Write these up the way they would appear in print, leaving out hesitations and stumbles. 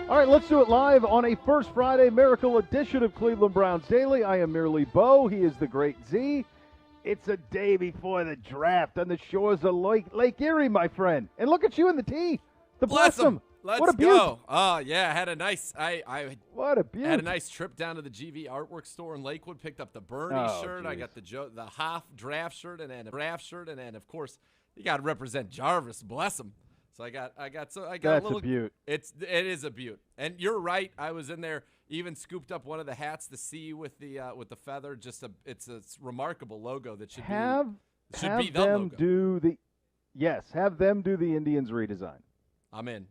All right, let's do it live on a First Friday Miracle edition of Cleveland Browns Daily. I am merely Beau. He is the great Z. It's a day before the draft on the shores of Lake Erie, my friend. And look at you in the tee. The Blossom. Let's what a beaut. go. Oh, yeah, I had a nice what a beaut. had a nice trip down to the GV artwork store in Lakewood, picked up the Bernie shirt. Geez. I got the Hoff draft shirt and then a draft shirt, and then of course you got to represent Jarvis, bless him. So I got That's a little a beaut. It is a beaut. And you're right, I was in there, even scooped up one of the hats, the C with the feather. Just it's a remarkable logo that should be the them logo. Have them do the Indians redesign. I'm in.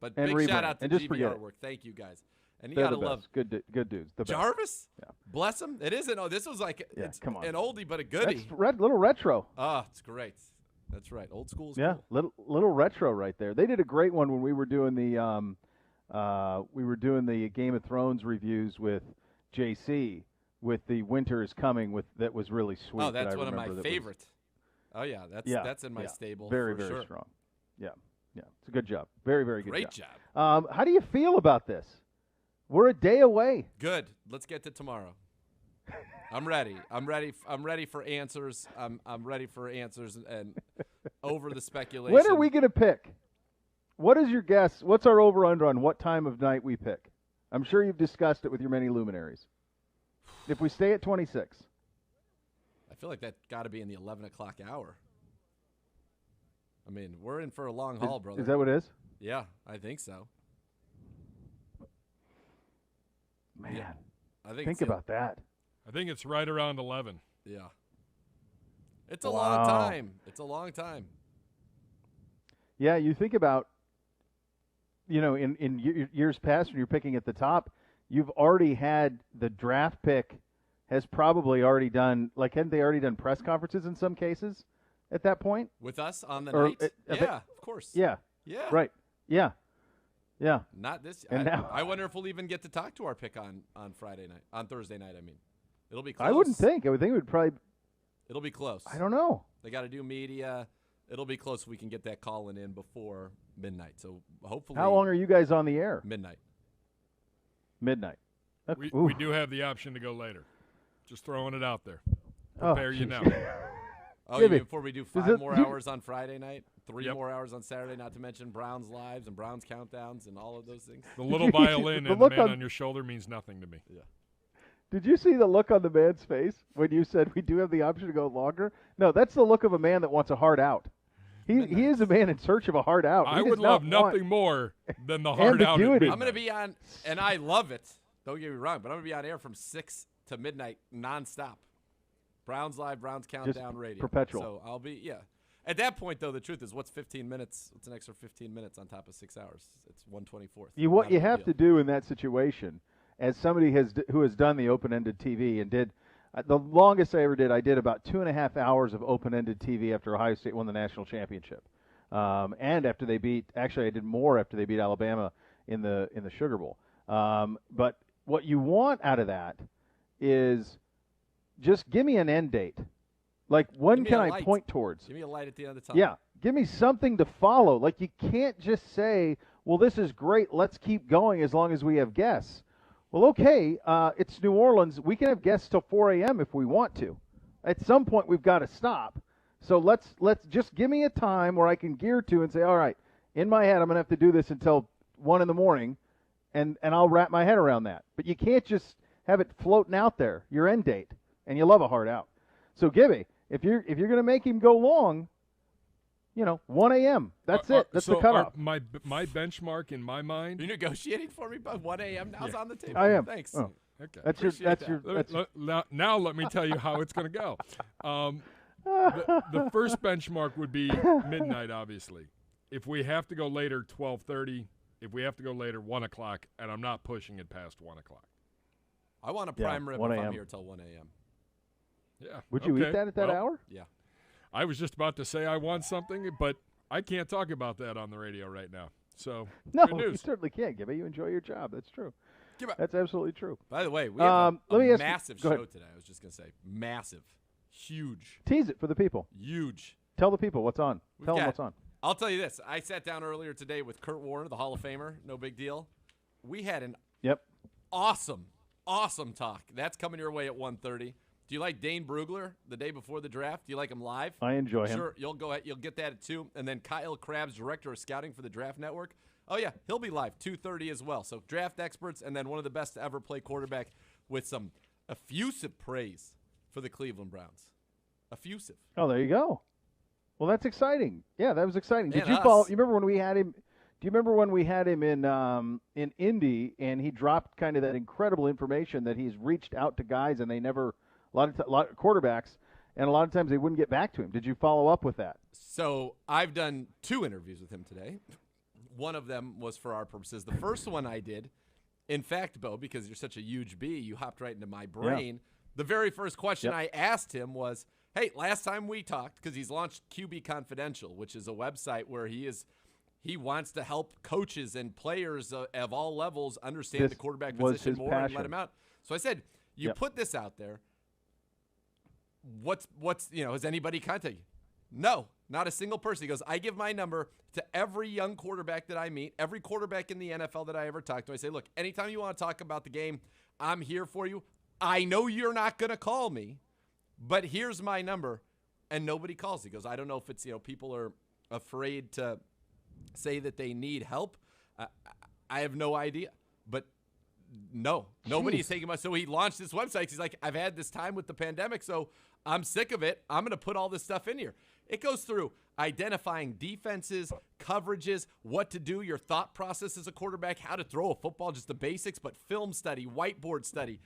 But And big rebrand. shout out to And just GV forget it. Artwork. Thank you guys. And you They're gotta the best. love Good dudes. The best. Jarvis. Yeah. Bless him. It isn't. Oh, this was like it's come on. an oldie but a goodie. That's little retro. Oh, it's great. That's right. Old school. Yeah, Cool. little retro right there. They did a great one when we were doing the Game of Thrones reviews with JC with the Winter is Coming with that was really sweet. Oh, that's that I one of my remember favorites. Oh yeah, that's in my stable. Very for sure. strong. Yeah. It's a good job. Very good Great job. How do you feel about this? We're a day away. Good. Let's get to tomorrow. I'm ready. I'm ready for answers. I'm ready for answers and over the speculation. When are we going to pick? What is your guess? What's our over-under on what time of night we pick? I'm sure you've discussed it with your many luminaries. If we stay at 26. I feel like that got to be in the 11 o'clock hour. I mean, we're in for a long haul, brother. Is that what it is? Yeah, I think so. Man, yeah, I think about that. I think it's right around 11. Yeah. It's a long time. It's a long time. Yeah, you think about, in years past when you're picking at the top, you've already had the draft pick has probably already done, hadn't they already done press conferences in some cases at that point? With us on the night? Yeah, of course. Yeah. Yeah. Right. Yeah. Yeah. Not this. Now, I wonder if we'll even get to talk to our pick on Friday night, on Thursday night, I mean. It'll be close. I wouldn't think. I would think it would probably. It'll be close. I don't know. They got to do media. It'll be close if we can get that calling in before midnight. So hopefully. How long are you guys on the air? Midnight. We do have the option to go later. Just throwing it out there. Prepare you now. Oh, you mean before we do 5 more hours on Friday night, 3 Yep. more hours on Saturday, not to mention Browns Lives and Browns Countdowns and all of those things? The little violin and the man on your shoulder means nothing to me. Yeah. Did you see the look on the man's face when you said we do have the option to go longer? No, that's the look of a man that wants a hard out. He is a man in search of a hard out. I would love nothing more than the hard out. ambiguity. I'm going to be on, and I love it. Don't get me wrong, but I'm going to be on air from 6 to midnight nonstop. Browns Live, Browns Countdown Radio. Perpetual. So I'll be, yeah. At that point, though, the truth is what's 15 minutes? What's an extra 15 minutes on top of 6 hours? It's 1/24. What you have to do in that situation, as somebody who has done the open-ended TV and did the longest I ever did, I did about 2.5 hours of open-ended TV after Ohio State won the national championship, and after they beat. Actually, I did more after they beat Alabama in the Sugar Bowl. But what you want out of that is just give me an end date. Like, when can I point towards? Give me a light at the end of the tunnel. Yeah, give me something to follow. Like, you can't just say, well, this is great, let's keep going as long as we have guests. Well, okay, it's New Orleans. We can have guests till 4 a.m. if we want to. At some point, we've got to stop. So let's just give me a time where I can gear to and say, all right, in my head, I'm going to have to do this until 1 in the morning, and I'll wrap my head around that. But you can't just have it floating out there, your end date, and you love a hard out. So, Gibby, if you're going to make him go long, 1 a.m. That's it. That's the cutoff. My benchmark in my mind. You're negotiating for me, but 1 a.m. now's on the table. I am. Thanks. Oh. Okay. Now let me tell you how it's going to go. The first benchmark would be midnight, obviously. If we have to go later, 12:30. If we have to go later, 1 o'clock, and I'm not pushing it past 1 o'clock. I want a prime rib if I'm here till 1 a.m. Yeah. Would you eat that at that hour? Yeah. I was just about to say I want something, but I can't talk about that on the radio right now. So, no, good news. You certainly can't, Gibby. You enjoy your job. That's true. Gibby. That's absolutely true. By the way, we have a massive show ahead. today. I was just going to say massive, huge. Tease it for the people. Huge. Tell the people what's on. Tell them what's on. I'll tell you this. I sat down earlier today with Kurt Warner, the Hall of Famer. No big deal. we had an Yep. awesome talk. That's coming your way at 1:30. Do you like Dane Brugler the day before the draft? Do you like him live? I enjoy him. Sure, you'll get that at 2. And then Kyle Krabs, director of scouting for the Draft Network. Oh, yeah, he'll be live, 2:30 as well. So draft experts, and then one of the best to ever play quarterback with some effusive praise for the Cleveland Browns. Effusive. Oh, there you go. Well, that's exciting. Yeah, that was exciting. Did And you us. follow? You remember when we had him? Do you remember when we had him in Indy and he dropped kind of that incredible information that he's reached out to guys and they never a lot of quarterbacks and a lot of times they wouldn't get back to him. Did you follow up with that? So I've done 2 interviews with him today. One of them was for our purposes. The first one I did, in fact, Beau, because you're such a huge bee, you hopped right into my brain. Yeah. The very first question I asked him was, hey, last time we talked, because he's launched QB Confidential, which is a website where he wants to help coaches and players of all levels understand the quarterback position more and let him out. So I said, you put this out there. What's has anybody contacted you? No, not a single person. He goes, I give my number to every young quarterback that I meet, every quarterback in the NFL that I ever talk to. I say, look, anytime you want to talk about the game, I'm here for you. I know you're not going to call me, but here's my number. And nobody calls. He goes, I don't know if it's, people are afraid to say that they need help. I have no idea. But no, nobody's taking my. So he launched this website. He's like, I've had this time with the pandemic, so I'm sick of it. I'm going to put all this stuff in here. It goes through identifying defenses, coverages, what to do, your thought process as a quarterback, how to throw a football, just the basics, but film study, whiteboard study,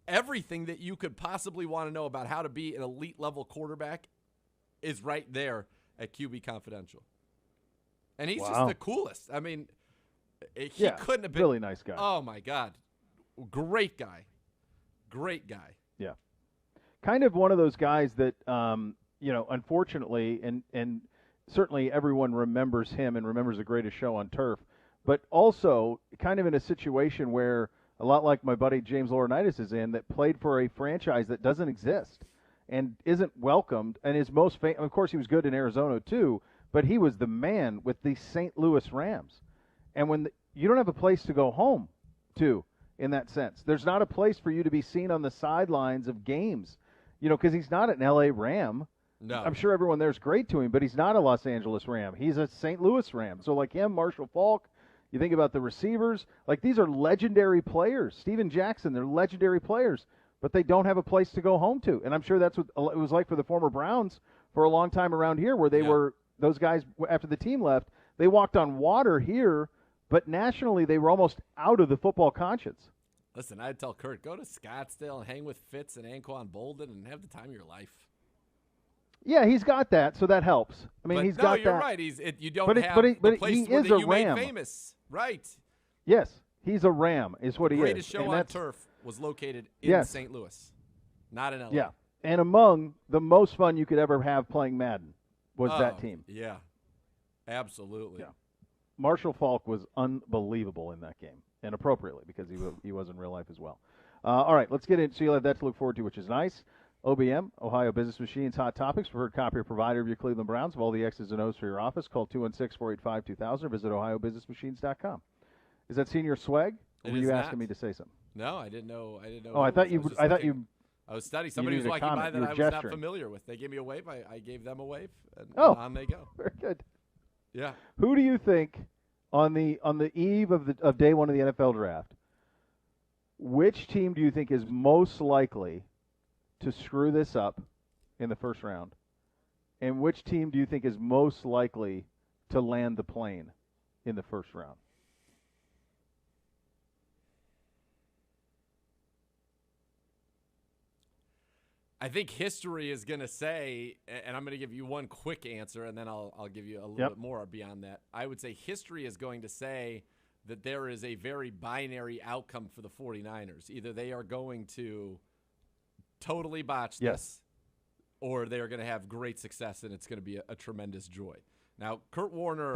everything that you could possibly want to know about how to be an elite level quarterback is right there at QB Confidential. And he's just the coolest. I mean, he couldn't have been. Really nice guy. Oh, my God. Great guy. Great guy. Yeah. Kind of one of those guys that, unfortunately, and certainly everyone remembers him and remembers the greatest show on turf, but also kind of in a situation where a lot like my buddy James Laurinaitis is in, that played for a franchise that doesn't exist and isn't welcomed, and is most of course he was good in Arizona too, but he was the man with the St. Louis Rams. And when you don't have a place to go home to in that sense, there's not a place for you to be seen on the sidelines of games, because he's not an L.A. Ram. No. I'm sure everyone there's great to him, but he's not a Los Angeles Ram. He's a St. Louis Ram. So like him, Marshall Faulk, you think about the receivers, like these are legendary players. Steven Jackson, they're legendary players, but they don't have a place to go home to. And I'm sure that's what it was like for the former Browns for a long time around here, where they were, those guys, after the team left, they walked on water here, but nationally they were almost out of the football conscience. Listen, I'd tell Kurt, go to Scottsdale and hang with Fitz and Anquan Bolden and have the time of your life. Yeah, he's got that, so that helps. I mean, he's got that. No, you're right. You don't have but the place he where is a you Ram. made famous. Right. Yes, he's a Ram, is what he is. The greatest show on turf was located in St. Louis, not in L.A. Yeah, and among the most fun you could ever have playing Madden was that team. Yeah, absolutely. Yeah. Marshall Faulk was unbelievable in that game, and appropriately, because he was in real life as well. All right, let's get in. So you'll have that to look forward to, which is nice. OBM, Ohio Business Machines, Hot Topics, preferred copier provider of your Cleveland Browns of all the X's and O's for your office. Call 216-485-2000 or visit OhioBusinessMachines.com. Is that senior swag? Or were you asking me to say something? No, I didn't know. Oh, I thought you. I was studying. Somebody was walking by that I was not familiar with. They gave me a wave. I gave them a wave, and on they go. Very good. Yeah. Who do you think on the eve of day one of the NFL draft? Which team do you think is most likely to screw this up in the first round? And which team do you think is most likely to land the plane in the first round? I think history is going to say, and I'm going to give you one quick answer, and then I'll give you a little bit more beyond that. I would say history is going to say that there is a very binary outcome for the 49ers. Either they are going to totally botch this, or they are going to have great success, and it's going to be a tremendous joy. Now, Kurt Warner,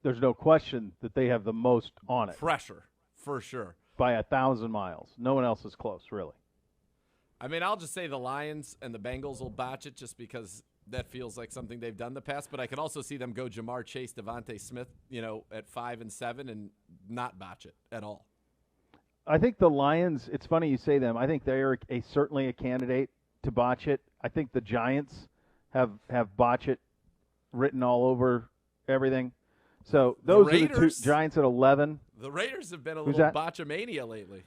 there's no question that they have the most on it. Pressure, for sure. By 1,000 miles. No one else is close, really. I mean, I'll just say the Lions and the Bengals will botch it just because that feels like something they've done in the past. But I could also see them go Jamar Chase, Devontae Smith, at 5 and 7, and not botch it at all. I think the Lions, it's funny you say them. I think they're certainly a candidate to botch it. I think the Giants have botch it written all over everything. So those are the two. Giants at 11. The Raiders have been a little botchamania lately.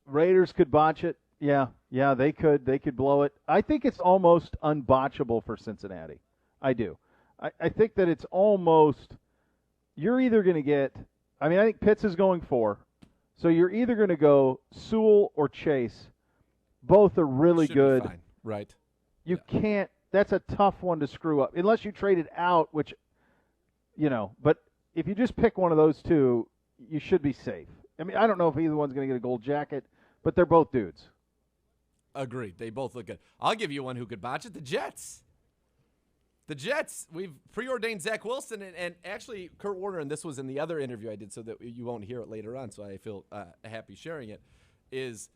Raiders could botch it. Yeah, they could. They could blow it. I think it's almost unbotchable for Cincinnati. I do. I think that it's almost – you're either going to get – I think Pitts is going 4. So you're either going to go Sewell or Chase. Both are really good. Be fine. Right. You can't – that's a tough one to screw up. Unless you trade it out, which – but if you just pick one of those two, you should be safe. I don't know if either one's going to get a gold jacket, but they're both dudes. Agreed. They both look good. I'll give you one who could botch it, the Jets. The Jets, we've preordained Zach Wilson, and actually Kurt Warner, and this was in the other interview I did so that you won't hear it later on, so I feel happy sharing it, is,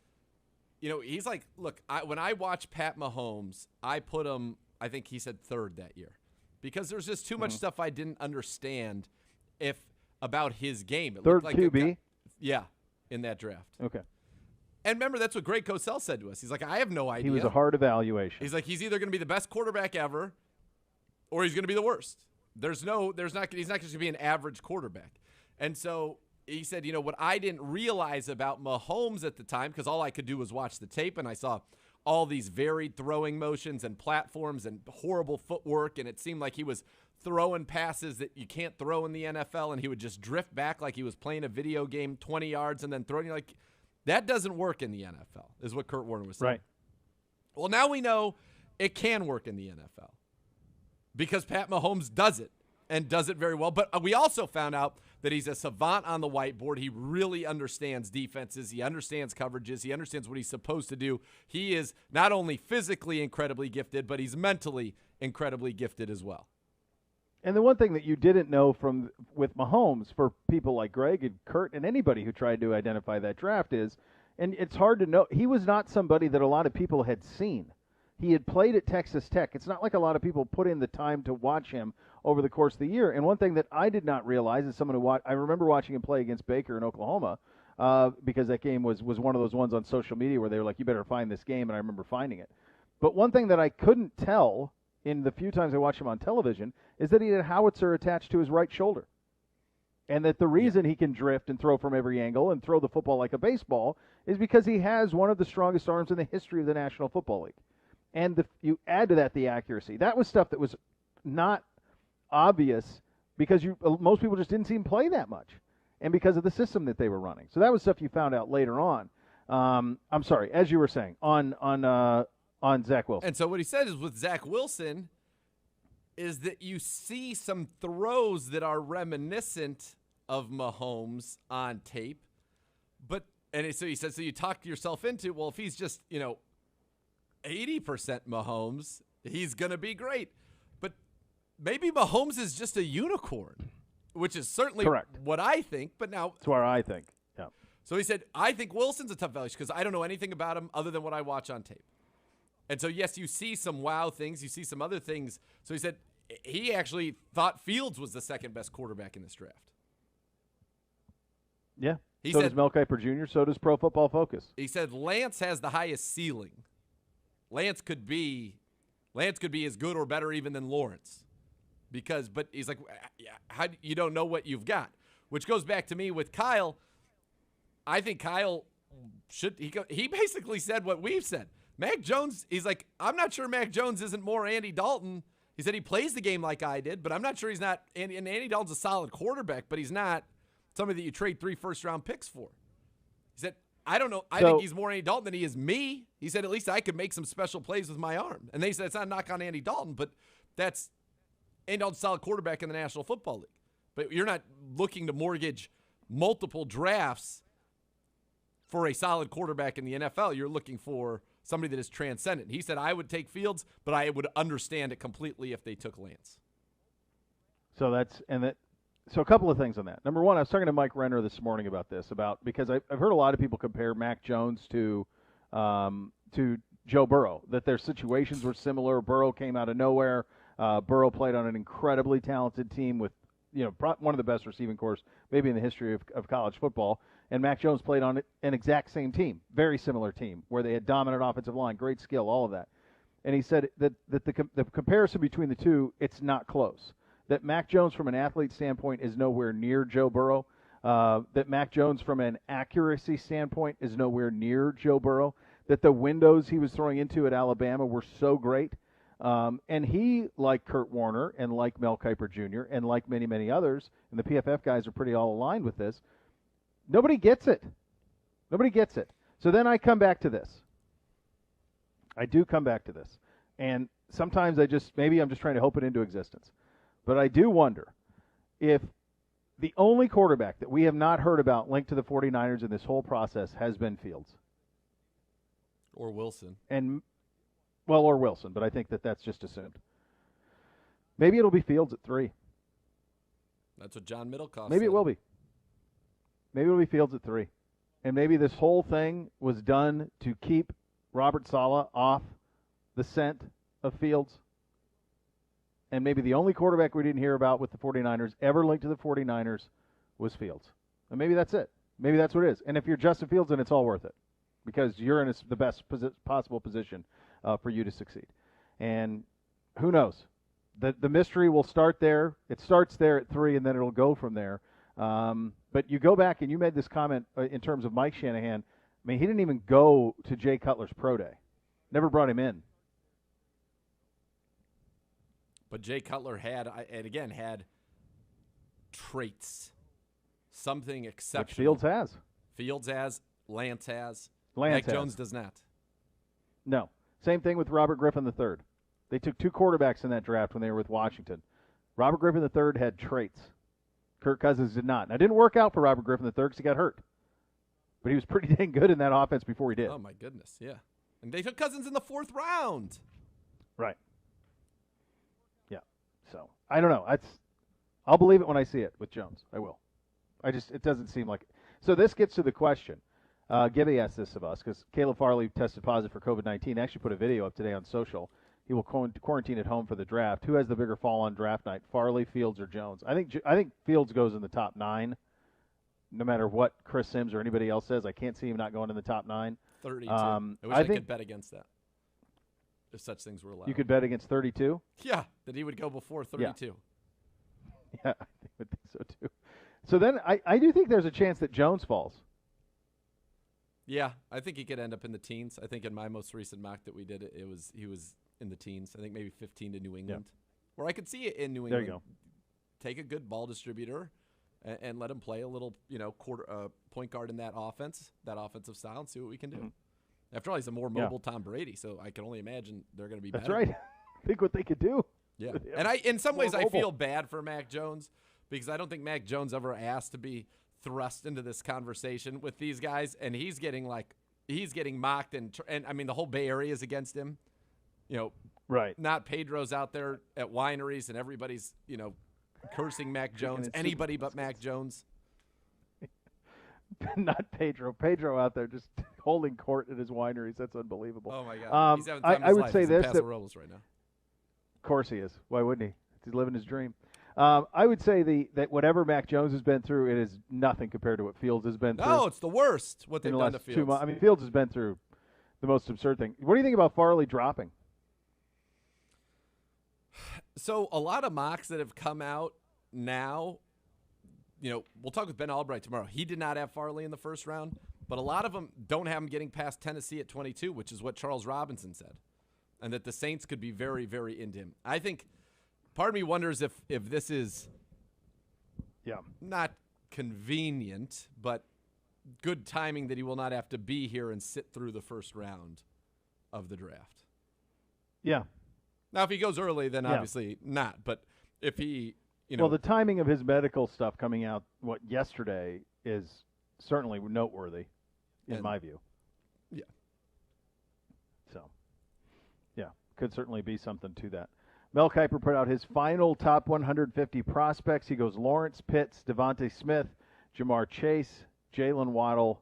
he's like, look, when I watch Pat Mahomes, I put him, I think he said 3rd that year, because there's just too much stuff I didn't understand about his game. It 3rd like QB? Yeah, in that draft. Okay. And remember, that's what Greg Cosell said to us. He's like, I have no idea. He was a hard evaluation. He's like, he's either going to be the best quarterback ever, or he's going to be the worst. He's not just going to be an average quarterback. And so he said, what I didn't realize about Mahomes at the time, because all I could do was watch the tape, and I saw all these varied throwing motions and platforms and horrible footwork, and it seemed like he was throwing passes that you can't throw in the NFL, and he would just drift back like he was playing a video game 20 yards and then throwing. You're like, that doesn't work in the NFL, is what Kurt Warner was saying. Right. Well, now we know it can work in the NFL. Because Pat Mahomes does it, and does it very well. But we also found out that he's a savant on the whiteboard. He really understands defenses. He understands coverages. He understands what he's supposed to do. He is not only physically incredibly gifted, but he's mentally incredibly gifted as well. And the one thing that you didn't know with Mahomes, for people like Greg and Kurt and anybody who tried to identify that draft is, and it's hard to know, he was not somebody that a lot of people had seen. He had played at Texas Tech. It's not like a lot of people put in the time to watch him over the course of the year. And one thing that I did not realize is someone who I remember watching him play against Baker in Oklahoma because that game was one of those ones on social media where they were like, you better find this game, and I remember finding it. But one thing that I couldn't tell in the few times I watched him on television is that he had a howitzer attached to his right shoulder. And that the reason he can drift and throw from every angle and throw the football like a baseball is because he has one of the strongest arms in the history of the National Football League. And you add to that the accuracy. That was stuff that was not obvious because most people just didn't see him play that much, and because of the system that they were running. So that was stuff you found out later on. I'm sorry, as you were saying, on Zach Wilson. And so what he said is with Zach Wilson is that you see some throws that are reminiscent of Mahomes on tape, so he said, so you talk yourself into, well, if he's just 80% Mahomes, he's going to be great. But maybe Mahomes is just a unicorn, which is certainly correct. What I think. But now that's what I think. Yeah. So he said, I think Wilson's a tough valuation because I don't know anything about him other than what I watch on tape. And so, yes, you see some wow things. You see some other things. So he said he actually thought Fields was the second best quarterback in this draft. Yeah. So does Mel Kiper Jr., so does Pro Football Focus. He said Lance has the highest ceiling. Lance could be as good or better even than Lawrence, but he's like, you don't know what you've got, which goes back to me with Kyle. I think Kyle he basically said what we've said. Mac Jones, he's like, I'm not sure Mac Jones isn't more Andy Dalton. He said he plays the game like I did, but I'm not sure he's not. And Andy Dalton's a solid quarterback, but he's not somebody that you trade 3 first-round picks for. He said, I don't know. I think he's more Andy Dalton than he is me. He said, at least I could make some special plays with my arm. And they said, it's not a knock on Andy Dalton, but that's Andy Dalton's a solid quarterback in the National Football League. But you're not looking to mortgage multiple drafts for a solid quarterback in the NFL. You're looking for somebody that is transcendent. He said, I would take Fields, but I would understand it completely if they took Lance. So a couple of things on that. Number one, I was talking to Mike Renner this morning about this, because I've heard a lot of people compare Mac Jones to Joe Burrow, that their situations were similar. Burrow came out of nowhere. Burrow played on an incredibly talented team with one of the best receiving corps maybe in the history of college football. And Mac Jones played on an exact same team, very similar team, where they had dominant offensive line, great skill, all of that. And he said that the comparison between the two, it's not close. That Mac Jones from an athlete standpoint is nowhere near Joe Burrow. That Mac Jones from an accuracy standpoint is nowhere near Joe Burrow. That the windows he was throwing into at Alabama were so great. And he, like Kurt Warner and like Mel Kiper Jr. and like many, many others, and the PFF guys are pretty all aligned with this, nobody gets it. Nobody gets it. So then I come back to this. I do come back to this. And sometimes maybe I'm just trying to hope it into existence. But I do wonder if the only quarterback that we have not heard about linked to the 49ers in this whole process has been Fields. Or Wilson. Or Wilson, but I think that's just assumed. Maybe it'll be Fields at 3. That's what John Middlecoff Maybe said. it will be. Maybe it'll be Fields at 3. And maybe this whole thing was done to keep Robert Saleh off the scent of Fields. And maybe the only quarterback we didn't hear about with the 49ers, ever linked to the 49ers, was Fields. And maybe that's it. Maybe that's what it is. And if you're Justin Fields, then it's all worth it. Because you're in the best possible position for you to succeed. And who knows? The mystery will start there. It starts there at 3, and then it'll go from there. But you go back, and you made this comment in terms of Mike Shanahan. I mean, he didn't even go to Jay Cutler's pro day. Never brought him in. But Jay Cutler had traits. Something exceptional. Which Fields has. Fields has. Lance has. Mac Jones does not. No. Same thing with Robert Griffin III. They took 2 quarterbacks in that draft when they were with Washington. Robert Griffin III had traits. Kirk Cousins did not. Now, it didn't work out for Robert Griffin III because he got hurt. But he was pretty dang good in that offense before he did. Oh, my goodness, yeah. And they took Cousins in the 4th round. Right. Yeah. So, I don't know. I'll believe it when I see it with Jones. I will. It doesn't seem like it. So this gets to the question. Gibby asked this of us because Caleb Farley tested positive for COVID-19. Actually put a video up today on social. He will quarantine at home for the draft. Who has the bigger fall on draft night, Farley, Fields, or Jones? I think Fields goes in the top 9, no matter what Chris Sims or anybody else says. I can't see him not going in the top 9. 32. I wish I could bet against that, if such things were allowed. You could bet against 32? Yeah, that he would go before 32. Yeah, I would think so too. So then I do think there's a chance that Jones falls. Yeah, I think he could end up in the teens. I think in my most recent mock that we did, he was in the teens. I think maybe 15 to New England. Yeah. Where I could see it in New England. There you go. Take a good ball distributor and let him play a little, point guard in that offense, that offensive style, and see what we can do. Mm-hmm. After all, he's a more mobile Tom Brady, so I can only imagine they're going to be better. That's right. Think what they could do. Yeah. And in some ways, I feel bad for Mac Jones because I don't think Mac Jones ever asked to be thrust into this conversation with these guys, and he's getting mocked, and I mean the whole Bay Area is against him. Right. Not Pedro's out there at wineries, and everybody's cursing Mac Jones. Anybody but Mac Jones. Not Pedro. Pedro out there just holding court at his wineries. That's unbelievable. Oh my God. He's having time I would say this. Paso Robles right now. Of course he is. Why wouldn't he? He's living his dream. I would say that whatever Mac Jones has been through, it is nothing compared to what Fields has been through. No, it's the worst what they've done to Fields. 2 months. I mean, Fields has been through the most absurd thing. What do you think about Farley dropping? So a lot of mocks that have come out now, we'll talk with Ben Albright tomorrow. He did not have Farley in the first round, but a lot of them don't have him getting past Tennessee at 22, which is what Charles Robinson said, and that the Saints could be very, very into him. I think part of me wonders if this is not convenient, but good timing that he will not have to be here and sit through the first round of the draft. Yeah. Now, if he goes early, then obviously not. But if he, Well, the timing of his medical stuff coming out, yesterday is certainly noteworthy, in my view. Yeah. So, could certainly be something to that. Mel Kiper put out his final top 150 prospects. He goes Lawrence, Pitts, Devontae Smith, Jamar Chase, Jalen Waddle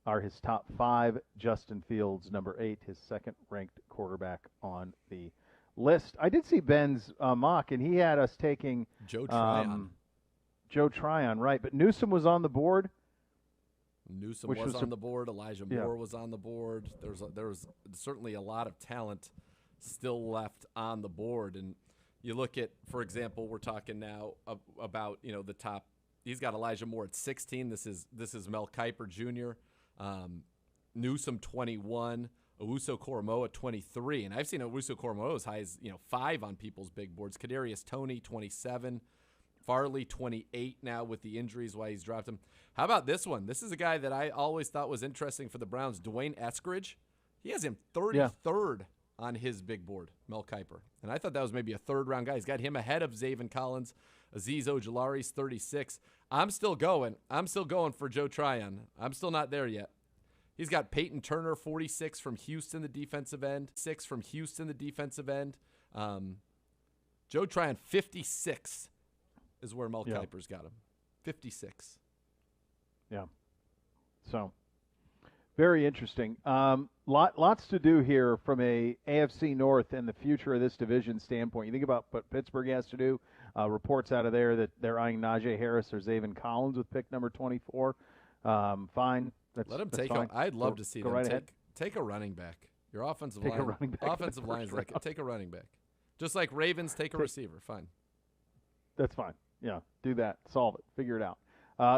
are his top 5. Justin Fields, number 8, his second-ranked quarterback on the list. I did see Ben's mock, and he had us taking Joe Tryon. Joe Tryon, right. But Newsome was on the board. Newsome was on the board. Elijah Moore was on the board. There was certainly a lot of talent still left on the board. And you look at, for example, we're talking now about the top. He's got Elijah Moore at 16. This is Mel Kiper Jr. Newsome 21. Owusu Koromoa 23, and I've seen Owusu Koromoa as high as 5 on people's big boards. Kadarius Toney 27, Farley 28 now with the injuries why he's dropped him. How about this one? This is a guy that I always thought was interesting for the Browns, Dwayne Eskridge. He has him 33rd on his big board, Mel Kiper, and I thought that was maybe a 3rd-round guy. He's got him ahead of Zaven Collins. Azeez Ojulari's 36. I'm still going for Joe Tryon. I'm still not there yet. He's got Peyton Turner, 46 from Houston, the defensive end. 6 from Houston, the defensive end. Joe Tryon, 56 is where Mel Kiper's got him. 56. Yeah. So, very interesting. Lots to do here from a AFC North and the future of this division standpoint. You think about what Pittsburgh has to do. Reports out of there that they're eyeing Najee Harris or Zaven Collins with pick number 24. Fine. Let him take. I'd love to see them take a running back. Your offensive line is like take a running back, just like Ravens take a receiver. Fine. That's fine. Yeah, do that. Solve it. Figure it out.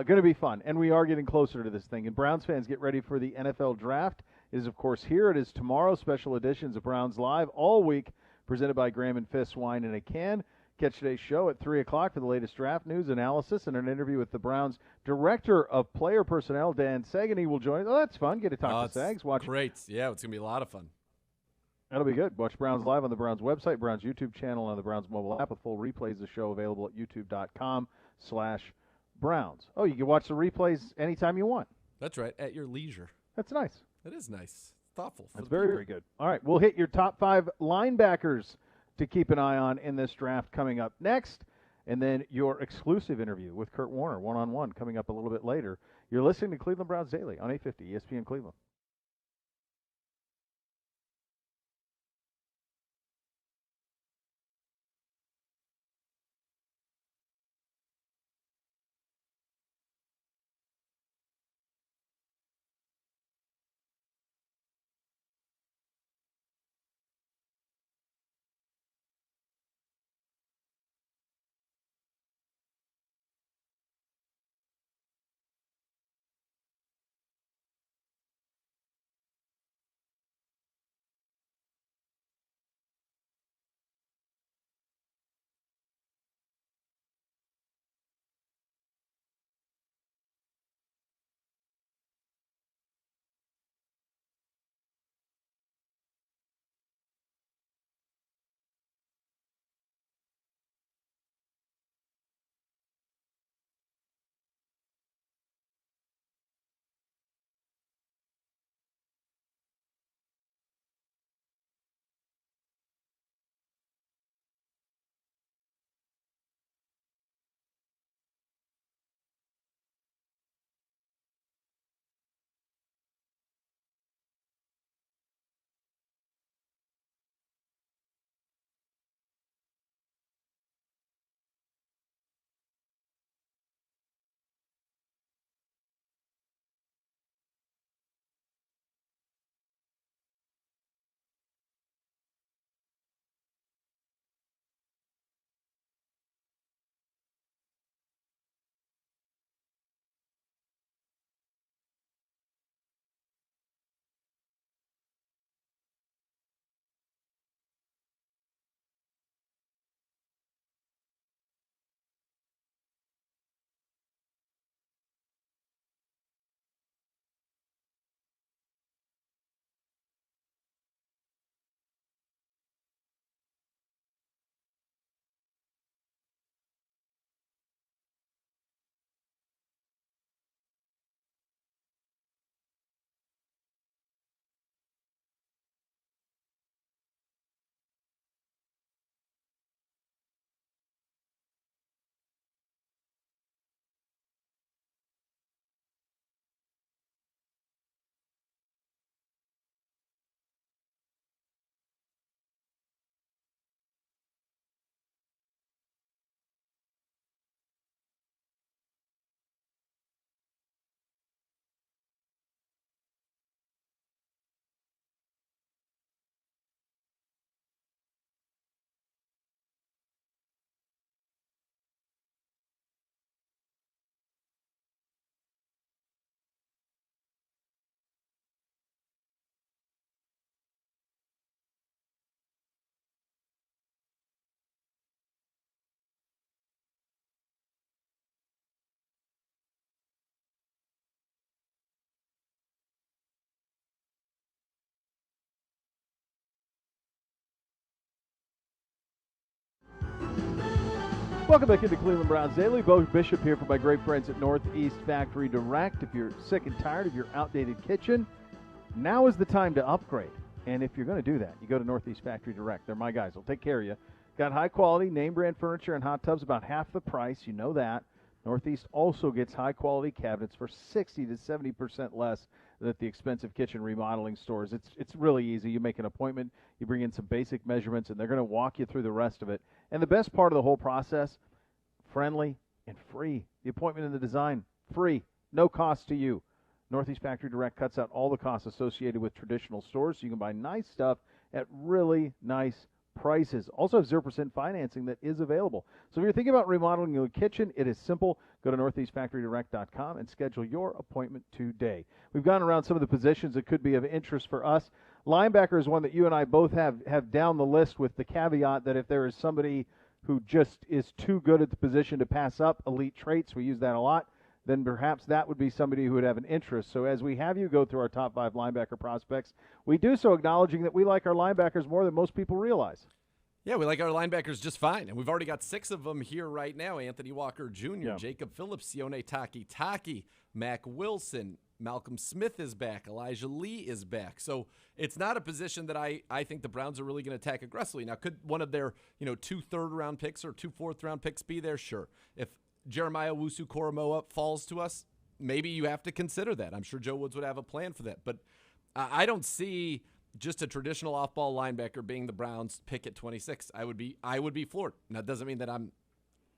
Going to be fun, and we are getting closer to this thing. And Browns fans, get ready for the NFL Draft. It is, of course, here. It is tomorrow. Special editions of Browns Live all week, presented by Graham and Fiss Wine in a Can. Catch today's show at 3 o'clock for the latest draft news, analysis, and an interview with the Browns' Director of Player Personnel, Dan Sagany, will join us. Oh, that's fun. Get to talk to Sags. Watch. Great. Yeah, it's going to be a lot of fun. That'll be good. Watch Browns Live on the Browns website, Browns YouTube channel, and on the Browns mobile app with full replays of the show available at youtube.com/Browns. Oh, you can watch the replays anytime you want. That's right, at your leisure. That's nice. That is nice. Thoughtful. That's very, very good. All right, we'll hit your top 5 linebackers to keep an eye on in this draft coming up next, and then your exclusive interview with Kurt Warner, one-on-one, coming up a little bit later. You're listening to Cleveland Browns Daily on 850 ESPN Cleveland. Welcome back into Cleveland Browns Daily. Beau Bishop here for my great friends at Northeast Factory Direct. If you're sick and tired of your outdated kitchen, now is the time to upgrade. And if you're going to do that, you go to Northeast Factory Direct. They're my guys. They'll take care of you. Got high-quality, name-brand furniture and hot tubs about half the price. You know that. Northeast also gets high-quality cabinets for 60 to 70% less than at the expensive kitchen remodeling stores. It's really easy. You make an appointment, you bring in some basic measurements, and they're going to walk you through the rest of it. And the best part of the whole process, friendly and free. The appointment and the design, free, no cost to you. Northeast Factory Direct cuts out all the costs associated with traditional stores, so you can buy nice stuff at really nice prices. Also have 0% financing that is available. So if you're thinking about remodeling your kitchen, it is simple. Go to northeastfactorydirect.com and schedule your appointment today. We've gone around some of the positions that could be of interest for us. Linebacker is one that you and I both have down the list, with the caveat that if there is somebody who just is too good at the position to pass up elite traits, we use that a lot, then perhaps that would be somebody who would have an interest. So as we have you go through our top 5 linebacker prospects, we do so acknowledging that we like our linebackers more than most people realize. Yeah, we like our linebackers just fine, and we've already got 6 of them here right now. Anthony Walker Jr., Yeah. Jacob Phillips, Sione Taki, Mac Wilson, Malcolm Smith is back, Elijah Lee is back. So it's not a position that I think the Browns are really going to attack aggressively. Now, could one of their 2 third-round picks or 2 fourth-round picks be there? Sure. If Jeremiah Owusu-Koramoah falls to us, maybe you have to consider that. I'm sure Joe Woods would have a plan for that. But I don't see just a traditional off-ball linebacker being the Browns' pick at 26. I would be floored. Now, it doesn't mean that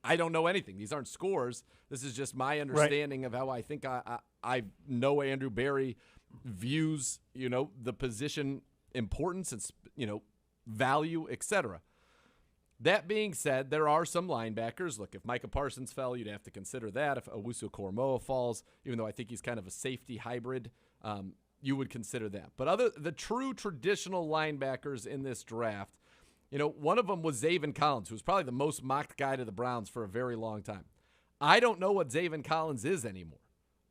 I don't know anything. These aren't scores. This is just my understanding of how I think I know Andrew Berry views, the position importance and, value, etc. That being said, there are some linebackers. Look, if Micah Parsons fell, you'd have to consider that. If Owusu-Koramoah falls, even though I think he's kind of a safety hybrid, you would consider that. But the true traditional linebackers in this draft, one of them was Zaven Collins, who was probably the most mocked guy to the Browns for a very long time. I don't know what Zaven Collins is anymore.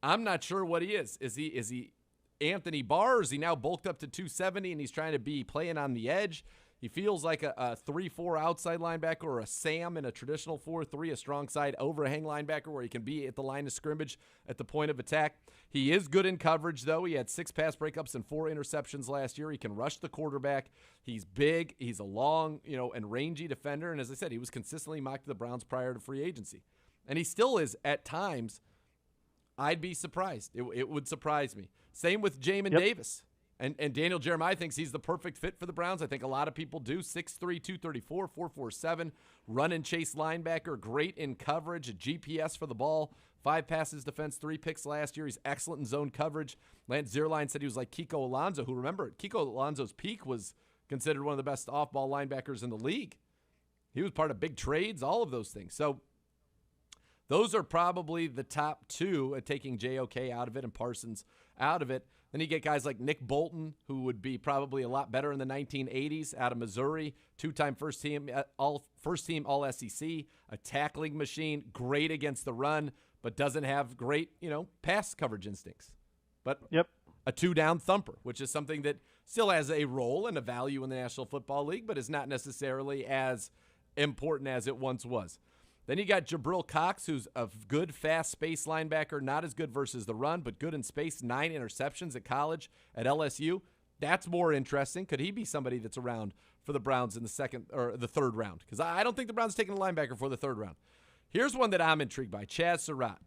I'm not sure what he is. Is he Anthony Barr? Or is he now bulked up to 270 and he's trying to be playing on the edge? He feels like a 3-4 outside linebacker, or a Sam in a traditional 4-3, a strong side overhang linebacker where he can be at the line of scrimmage at the point of attack. He is good in coverage, though. He had 6 pass breakups and 4 interceptions last year. He can rush the quarterback. He's big. He's a long, and rangy defender. And as I said, he was consistently mocked to the Browns prior to free agency. And he still is at times. I'd be surprised. It would surprise me. Same with Jamin Davis. And Daniel Jeremiah thinks he's the perfect fit for the Browns. I think a lot of people do. 6'3", 234, 4.47, run and chase linebacker, great in coverage, a GPS for the ball, 5 passes defense, 3 picks last year. He's excellent in zone coverage. Lance Zierlein said he was like Kiko Alonso, who, remember, Kiko Alonso's peak was considered one of the best off-ball linebackers in the league. He was part of big trades, all of those things. So those are probably the top 2 at taking JOK out of it and Parsons out of it. Then you get guys like Nick Bolton, who would be probably a lot better in the 1980s, out of Missouri, 2-time first team All-SEC, a tackling machine, great against the run, but doesn't have great, pass coverage instincts. But a 2-down thumper, which is something that still has a role and a value in the National Football League, but is not necessarily as important as it once was. Then you got Jabril Cox, who's a good, fast space linebacker, not as good versus the run, but good in space, 9 interceptions at college at LSU. That's more interesting. Could he be somebody that's around for the Browns in the second or the third round? Because I don't think the Browns taking a linebacker for the third round. Here's one that I'm intrigued by, Chaz Surratt.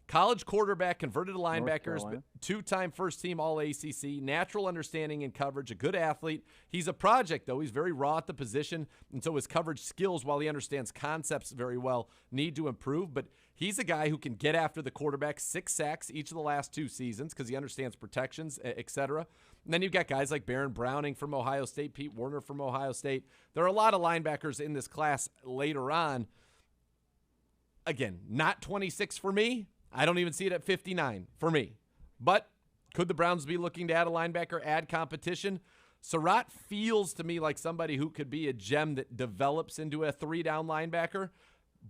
College quarterback, converted to linebackers, 2-time first-team All-ACC, natural understanding and coverage, a good athlete. He's a project, though. He's very raw at the position, and so his coverage skills, while he understands concepts very well, need to improve. But he's a guy who can get after the quarterback, 6 sacks each of the last 2 seasons because he understands protections, etc. And then you've got guys like Baron Browning from Ohio State, Pete Werner from Ohio State. There are a lot of linebackers in this class later on. Again, not 26 for me. I don't even see it at 59 for me. But could the Browns be looking to add a linebacker, add competition? Surratt feels to me like somebody who could be a gem that develops into a 3-down linebacker.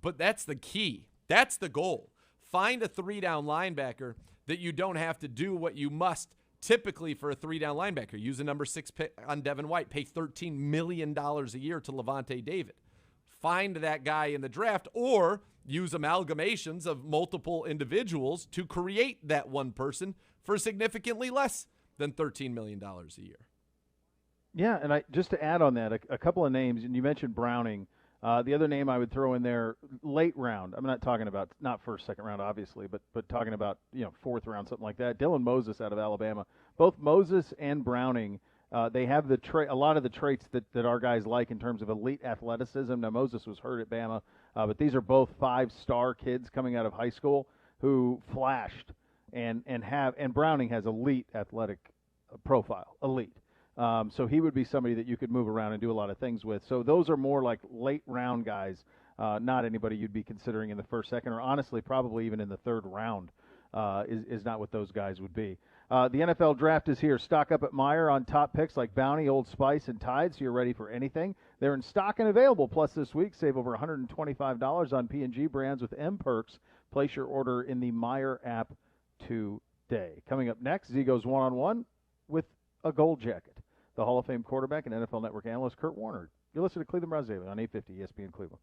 But that's the key. That's the goal. Find a 3-down linebacker that you don't have to do what you must typically for a 3-down linebacker. Use a number 6 pick on Devin White. Pay $13 million a year to Levante David. find that guy in the draft or use amalgamations of multiple individuals to create that one person for significantly less than $13 million a year. Yeah, and just to add on that, a couple of names, and you mentioned Browning. The other name I would throw in there, late round. I'm not talking about not first, second round, obviously, but talking about fourth round, something like that. Dylan Moses out of Alabama. Both Moses and Browning, they have a lot of the traits that our guys like in terms of elite athleticism. Now Moses was hurt at Bama, but these are both 5-star kids coming out of high school who flashed and Browning has elite athletic profile, elite. So he would be somebody that you could move around and do a lot of things with. So those are more like late round guys, not anybody you'd be considering in the first, second, or honestly probably even in the third round is not what those guys would be. The NFL draft is here. Stock up at Meijer on top picks like Bounty, Old Spice, and Tide, so you're ready for anything. They're in stock and available. Plus this week, save over $125 on P&G brands with M-Perks. Place your order in the Meijer app today. Coming up next, Z goes one-on-one with a gold jacket. The Hall of Fame quarterback and NFL Network analyst Kurt Warner. You're listening to Cleveland Browns Daily on 850 ESPN Cleveland.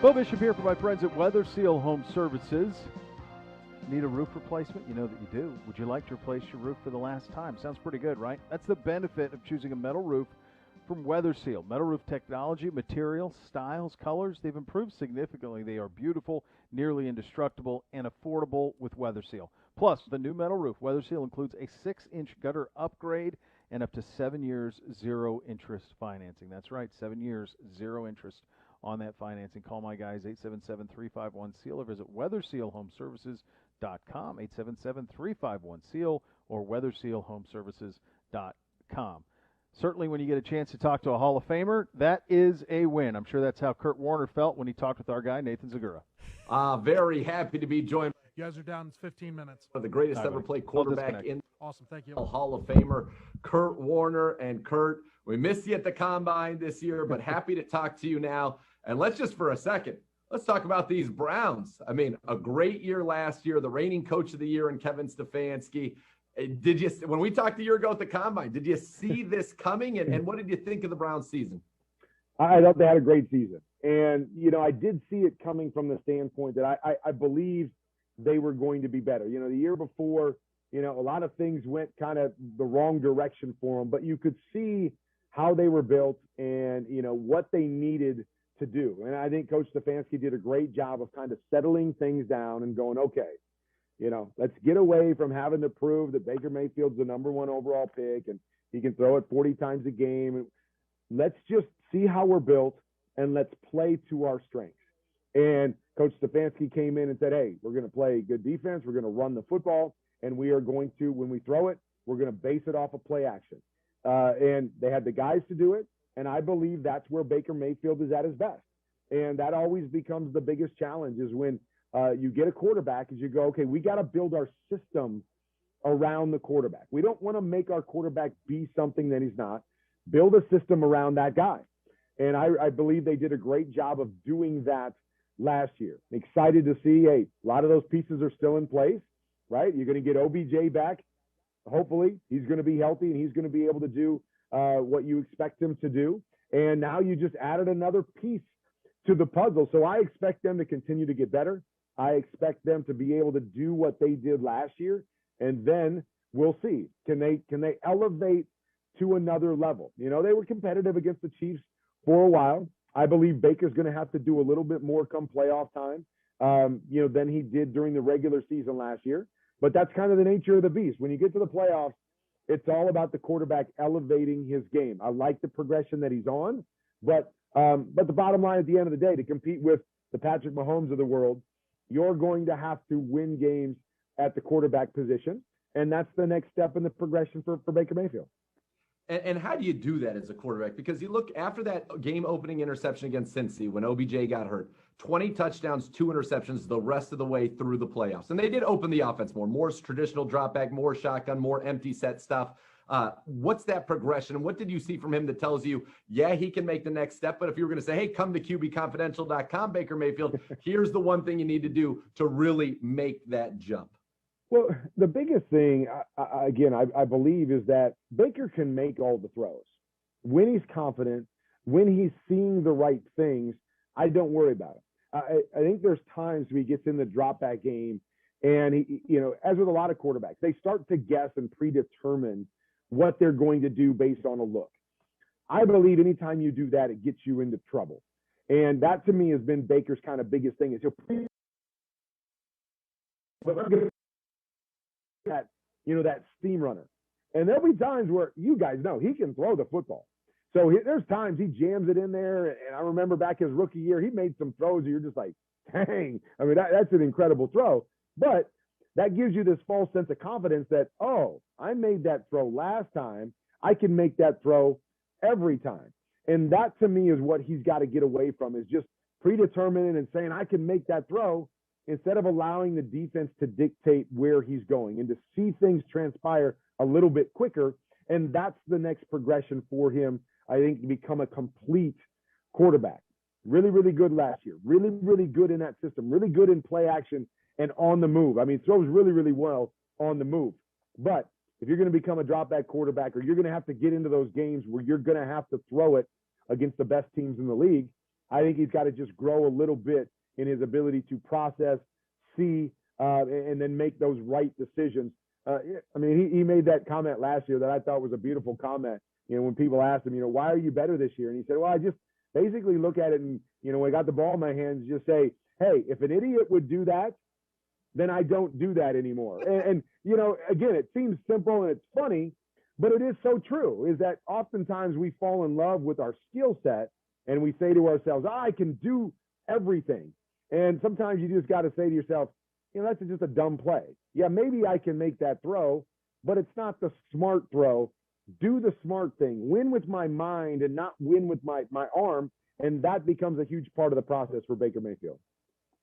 Beau Bishop here for my friends at Weather Seal Home Services. Need a roof replacement? You know that you do. Would you like to replace your roof for the last time? Sounds pretty good, right? That's the benefit of choosing a metal roof from Weather Seal. Metal roof technology, materials, styles, colors, they've improved significantly. They are beautiful, nearly indestructible, and affordable with Weather Seal. Plus, the new metal roof, Weather Seal includes a 6-inch gutter upgrade and up to 7 years, zero interest financing. That's right, 7 years, zero interest on that financing. Call my guys, 877-351-SEAL, or visit WeatherSealHomeservices.com, 877-351-SEAL, or WeatherSealHomeservices.com. Certainly when you get a chance to talk to a Hall of Famer, that is a win. I'm sure that's how Kurt Warner felt when he talked with our guy, Nathan Zegura. Very happy to be joined. You guys are down 15 minutes. The greatest ever played quarterback in Awesome, thank you. Hall of Famer, Kurt Warner. And Kurt, we missed you at the Combine this year, but happy to talk to you now. And let's just for a second, let's talk about these Browns. I mean, a great year last year, the reigning coach of the year in Kevin Stefanski. Did you, when we talked a year ago at the Combine, did you see this coming? And what did you think of the Browns season? I thought they had a great season. And, you know, I did see it coming from the standpoint that I believed they were going to be better. You know, the year before, you know, a lot of things went kind of the wrong direction for them, but you could see how they were built and, you know, what they needed to do. And I think Coach Stefanski did a great job of kind of settling things down and going, okay, you know, let's get away from having to prove that Baker Mayfield's the number 1 overall pick and he can throw it 40 times a game. Let's just see how we're built and let's play to our strengths. And Coach Stefanski came in and said, hey, we're going to play good defense. We're going to run the football. And we are going to, when we throw it, we're going to base it off of play action. And they had the guys to do it. And I believe that's where Baker Mayfield is at his best. And that always becomes the biggest challenge is when you get a quarterback is you go, okay, we got to build our system around the quarterback. We don't want to make our quarterback be something that he's not. Build a system around that guy. And I believe they did a great job of doing that last year. Excited to see, hey, a lot of those pieces are still in place, right? You're going to get OBJ back. Hopefully he's going to be healthy and he's going to be able to do what you expect him to do. And now you just added another piece to the puzzle. So I expect them to continue to get better. I expect them to be able to do what they did last year. And then we'll see. Can they elevate to another level? You know, they were competitive against the Chiefs for a while. I believe Baker's going to have to do a little bit more come playoff time, you know, than he did during the regular season last year. But that's kind of the nature of the beast. When you get to the playoffs, it's all about the quarterback elevating his game. I like the progression that he's on, but the bottom line at the end of the day, to compete with the Patrick Mahomes of the world, you're going to have to win games at the quarterback position, and that's the next step in the progression for Baker Mayfield. And how do you do that as a quarterback? Because you look after that game-opening interception against Cincy when OBJ got hurt, 20 touchdowns, 2 interceptions the rest of the way through the playoffs. And they did open the offense more traditional drop back, more shotgun, more empty set stuff. What's that progression? What did you see from him that tells you, yeah, he can make the next step? But if you were going to say, hey, come to QBconfidential.com, Baker Mayfield, here's the one thing you need to do to really make that jump. Well, the biggest thing, again, I believe is that Baker can make all the throws. When he's confident, when he's seeing the right things, I don't worry about it. I think there's times when he gets in the drop back game and, he, you know, as with a lot of quarterbacks, they start to guess and predetermine what they're going to do based on a look. I believe anytime you do that, it gets you into trouble. And that to me has been Baker's kind of biggest thing is that, you know, that steam runner. And there'll be times where you guys know he can throw the football. So there's times he jams it in there. And I remember back his rookie year, he made some throws and you're just like, dang. I mean, that's an incredible throw. But that gives you this false sense of confidence that, oh, I made that throw last time. I can make that throw every time. And that to me is what he's got to get away from is just predetermining and saying, I can make that throw, instead of allowing the defense to dictate where he's going and to see things transpire a little bit quicker. And that's the next progression for him, I think, to become a complete quarterback. Really, really good last year. Really, really good in that system. Really good in play action and on the move. I mean, throws really, really well on the move. But if you're going to become a drop back quarterback, or you're going to have to get into those games where you're going to have to throw it against the best teams in the league, I think he's got to just grow a little bit in his ability to process, see, and then make those right decisions. I mean, he made that comment last year that I thought was a beautiful comment. You know, when people asked him, you know, why are you better this year? And he said, well, I just basically look at it and, you know, when I got the ball in my hands, just say, hey, if an idiot would do that, then I don't do that anymore. And you know, again, it seems simple and it's funny, but it is so true, is that oftentimes we fall in love with our skill set and we say to ourselves, I can do everything. And sometimes you just got to say to yourself, you know, that's just a dumb play. Yeah, maybe I can make that throw, but it's not the smart throw. Do the smart thing. Win with my mind and not win with my arm. And that becomes a huge part of the process for Baker Mayfield.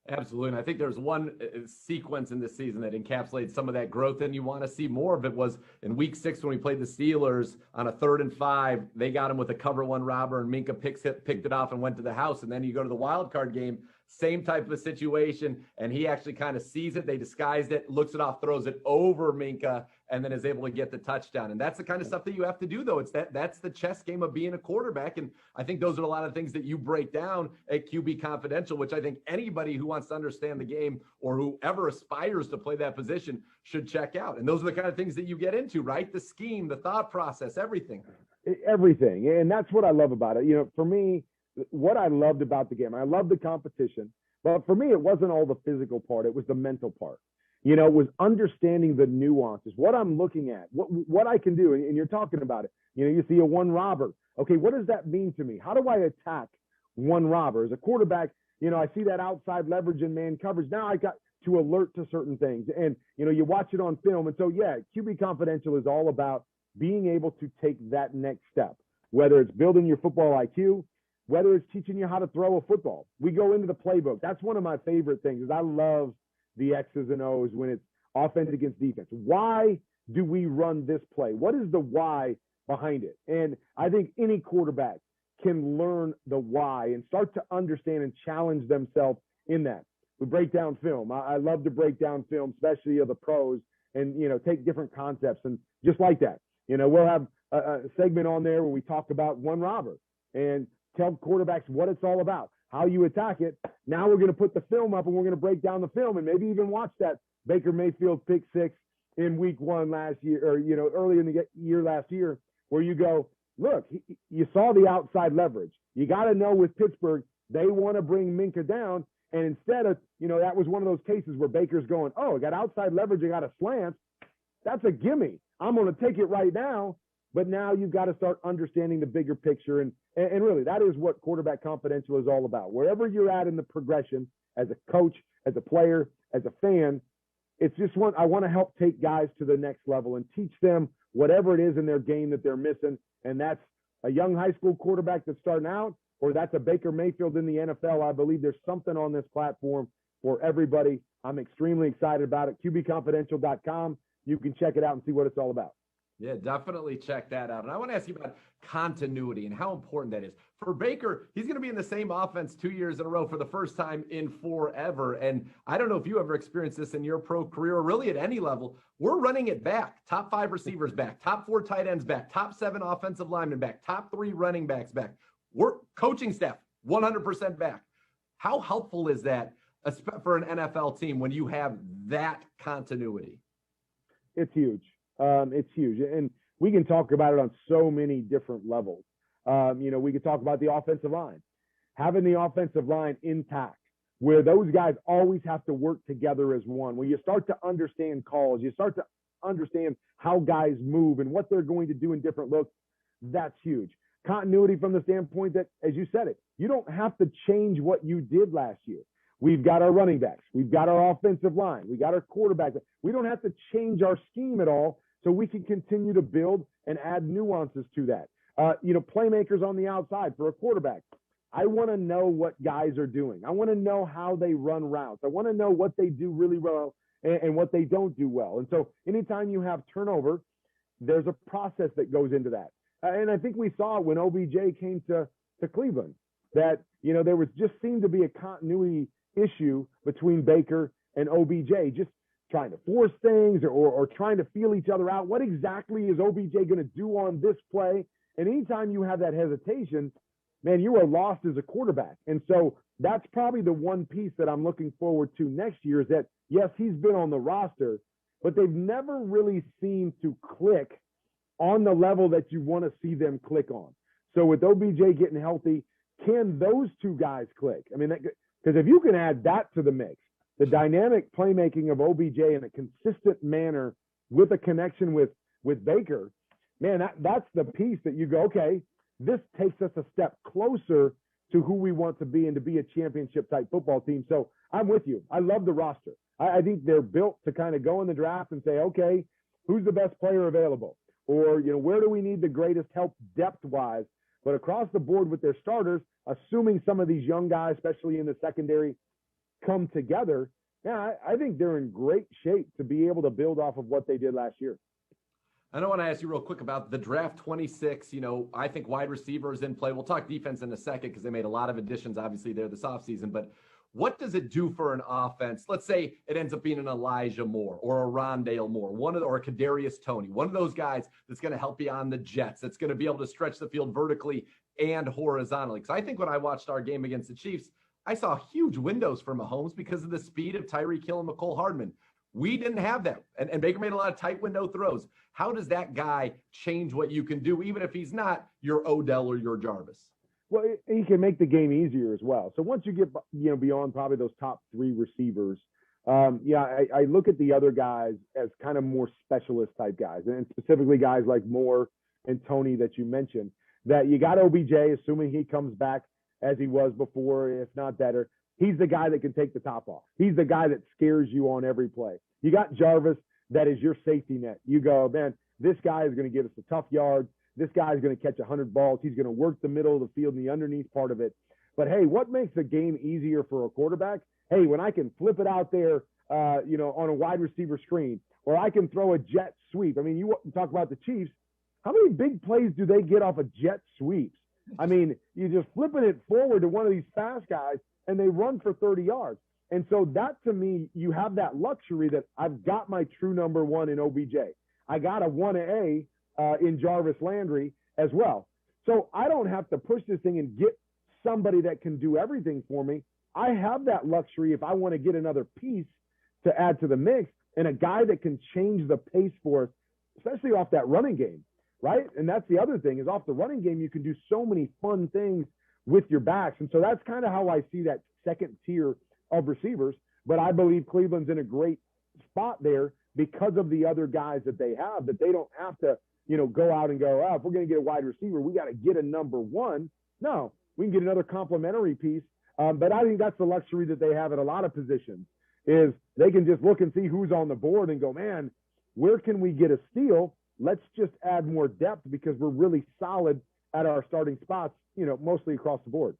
Absolutely. And I think there's one sequence in this season that encapsulates some of that growth, and you want to see more of it. Was in week 6 when we played the Steelers on a 3rd and 5. They got him with a cover 1 robber, and Minka picked it off and went to the house. And then you go to the wild card game, same type of a situation, and he actually kind of sees it. They disguised it, looks it off, throws it over Minka, and then is able to get the touchdown. And that's the kind of stuff that you have to do, though. It's that's the chess game of being a quarterback. And I think those are a lot of things that you break down at QB Confidential, which I think anybody who wants to understand the game or whoever aspires to play that position should check out. And those are the kind of things that you get into, right? The scheme, the thought process, everything. Everything. And that's what I love about it. You know, for me, what I loved about the game, I loved the competition, but for me, it wasn't all the physical part. It was the mental part. You know, it was understanding the nuances, what I'm looking at, what I can do. And you're talking about it. You know, you see a 1 robber. Okay, what does that mean to me? How do I attack 1 robber? As a quarterback, you know, I see that outside leverage and man coverage. Now I got to alert to certain things. And, you know, you watch it on film. And so, yeah, QB Confidential is all about being able to take that next step, whether it's building your football IQ, whether it's teaching you how to throw a football. We go into the playbook. That's one of my favorite things is I love the X's and O's when it's offense against defense. Why do we run this play? What is the why behind it? And I think any quarterback can learn the why and start to understand and challenge themselves in that. We break down film. I love to break down film, especially of the pros, and, you know, take different concepts. And just like that, you know, we'll have a segment on there where we talk about 1 robber and tell quarterbacks what it's all about, how you attack it. Now we're going to put the film up and we're going to break down the film and maybe even watch that Baker Mayfield pick 6 in week 1 last year, or, you know, early in the year last year, where you go, look, you saw the outside leverage. You got to know with Pittsburgh, they want to bring Minka down. And instead of, you know, that was one of those cases where Baker's going, oh, I got outside leverage, I got a slant. That's a gimme. I'm going to take it right now. But now you've got to start understanding the bigger picture. And really, that is what Quarterback Confidential is all about. Wherever you're at in the progression, as a coach, as a player, as a fan, it's just I want to help take guys to the next level and teach them whatever it is in their game that they're missing. And that's a young high school quarterback that's starting out, or that's a Baker Mayfield in the NFL. I believe there's something on this platform for everybody. I'm extremely excited about it. QBConfidential.com. You can check it out and see what it's all about. Yeah, definitely check that out. And I want to ask you about continuity and how important that is. For Baker, he's going to be in the same offense 2 years in a row for the first time in forever. And I don't know if you ever experienced this in your pro career or really at any level. We're running it back. Top 5 receivers back, top 4 tight ends back, top 7 offensive linemen back, top 3 running backs back. We're coaching staff 100% back. How helpful is that for an NFL team when you have that continuity? It's huge. It's huge. And we can talk about it on so many different levels. You know, we could talk about the offensive line, having the offensive line intact, where those guys always have to work together as one. When you start to understand calls, you start to understand how guys move and what they're going to do in different looks. That's huge. Continuity from the standpoint that, as you said it, you don't have to change what you did last year. We've got our running backs. We've got our offensive line. We got our quarterback. We don't have to change our scheme at all, so we can continue to build and add nuances to that. You know, playmakers on the outside for a quarterback. I want to know what guys are doing. I want to know how they run routes. I want to know what they do really well and what they don't do well. And so anytime you have turnover, there's a process that goes into that. And I think we saw when OBJ came to Cleveland that, you know, there was just seemed to be a continuity issue between Baker and OBJ, just trying to force things or trying to feel each other out. What exactly is OBJ going to do on this play? And anytime you have that hesitation, man, you are lost as a quarterback. And so that's probably the one piece that I'm looking forward to next year is that, yes, he's been on the roster, but they've never really seemed to click on the level that you want to see them click on. So with OBJ getting healthy, can those two guys click? I mean, because if you can add that to the mix, the dynamic playmaking of OBJ in a consistent manner with a connection with Baker, man, that's the piece that you go, okay, this takes us a step closer to who we want to be and to be a championship-type football team. So I'm with you. I love the roster. I think they're built to kind of go in the draft and say, okay, who's the best player available? Or, where do we need the greatest help depth-wise? But across the board with their starters, assuming some of these young guys, especially in the secondary, come together, yeah, I think they're in great shape to be able to build off of what they did last year. I don't want to ask you real quick about the draft 26. I think wide receiver is in play. We'll talk defense in a second because they made a lot of additions, obviously, there this offseason. But what does it do for an offense? Let's say it ends up being an Elijah Moore or a Rondale Moore, or a Kadarius Toney, one of those guys that's going to help you on the Jets, that's going to be able to stretch the field vertically and horizontally. Because I think when I watched our game against the Chiefs, I saw huge windows for Mahomes because of the speed of Tyreek Hill and McCole Hardman. We didn't have that. And Baker made a lot of tight window throws. How does that guy change what you can do, even if he's not your Odell or your Jarvis? Well, he can make the game easier as well. So once you get, beyond probably those top three receivers, I look at the other guys as kind of more specialist type guys, and specifically guys like Moore and Toney that you mentioned, that you got OBJ, assuming he comes back as he was before, if not better. He's the guy that can take the top off. He's the guy that scares you on every play. You got Jarvis, that is your safety net. You go, man, this guy is going to give us a tough yard. This guy is going to catch 100 balls. He's going to work the middle of the field and the underneath part of it. But, hey, what makes the game easier for a quarterback? Hey, when I can flip it out there, on a wide receiver screen, or I can throw a jet sweep. I mean, you talk about the Chiefs. How many big plays do they get off of jet sweeps? I mean, you're just flipping it forward to one of these fast guys, and they run for 30 yards. And so that, to me, you have that luxury that I've got my true number one in OBJ. I got a 1A in Jarvis Landry as well. So I don't have to push this thing and get somebody that can do everything for me. I have that luxury if I want to get another piece to add to the mix and a guy that can change the pace for us, especially off that running game, right? And that's the other thing is off the running game, you can do so many fun things with your backs. And so that's kind of how I see that second tier of receivers. But I believe Cleveland's in a great spot there because of the other guys that they have, that they don't have to, go out and go, if we're going to get a wide receiver, we got to get a number one. No, we can get another complementary piece. But I think that's the luxury that they have at a lot of positions is they can just look and see who's on the board and go, man, where can we get a steal? Let's just add more depth because we're really solid at our starting spots, mostly across the board.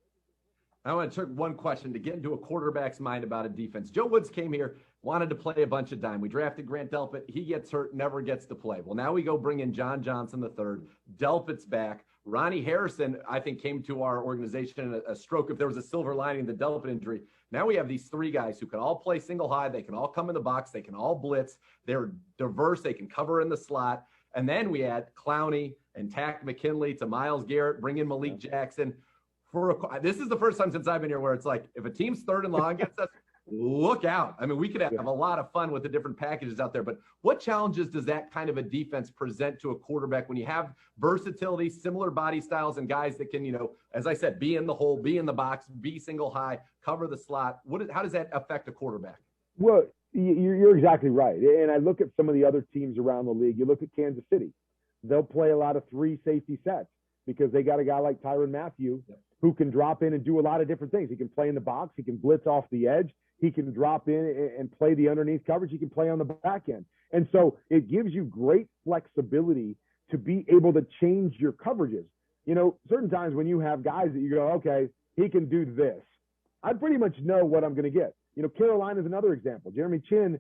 I want to turn one question to get into a quarterback's mind about a defense. Joe Woods came here, wanted to play a bunch of dime. We drafted Grant Delpit. He gets hurt, never gets to play. Well, now we go bring in John Johnson III. Delpit's back. Ronnie Harrison, I think, came to our organization in a stroke. If there was a silver lining, the Delpit injury. Now we have these three guys who can all play single high. They can all come in the box. They can all blitz. They're diverse. They can cover in the slot. And then we add Clowney and Tack McKinley to Myles Garrett, bring in Malik Jackson. This is the first time since I've been here where it's like, if a team's third and long against us, look out. I mean, we could have a lot of fun with the different packages out there, but what challenges does that kind of a defense present to a quarterback when you have versatility, similar body styles, and guys that can, as I said, be in the hole, be in the box, be single high, cover the slot? How does that affect a quarterback? Well, you're exactly right. And I look at some of the other teams around the league. You look at Kansas City. They'll play a lot of three safety sets because they got a guy like Tyrann Mathieu who can drop in and do a lot of different things. He can play in the box. He can blitz off the edge. He can drop in and play the underneath coverage. He can play on the back end. And so it gives you great flexibility to be able to change your coverages. Certain times when you have guys that you go, okay, he can do this, I pretty much know what I'm going to get. Carolina is another example. Jeremy Chin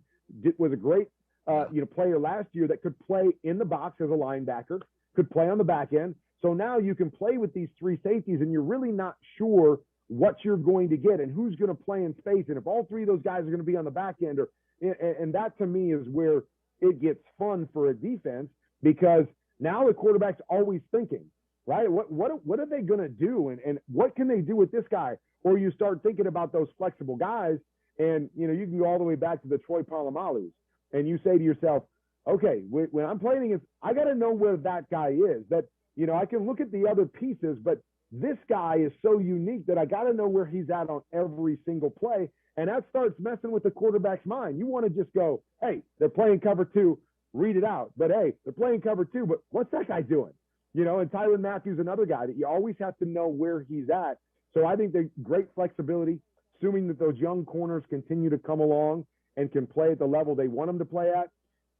was a great player last year that could play in the box as a linebacker, could play on the back end. So now you can play with these three safeties and you're really not sure what you're going to get and who's going to play in space. And if all three of those guys are going to be on the back end, and that to me is where it gets fun for a defense because now the quarterback's always thinking, right? What are they going to do, and what can they do with this guy? Or you start thinking about those flexible guys, and you can go all the way back to the Troy Polamalu's, and you say to yourself, okay, when I'm playing against, I got to know where that guy is. That I can look at the other pieces, but this guy is so unique that I got to know where he's at on every single play. And that starts messing with the quarterback's mind. You want to just go, hey, they're playing cover 2, read it out. But hey, they're playing cover 2, but what's that guy doing? And Tyrann Mathieu, another guy that you always have to know where he's at. So I think they're great flexibility, assuming that those young corners continue to come along and can play at the level they want them to play at.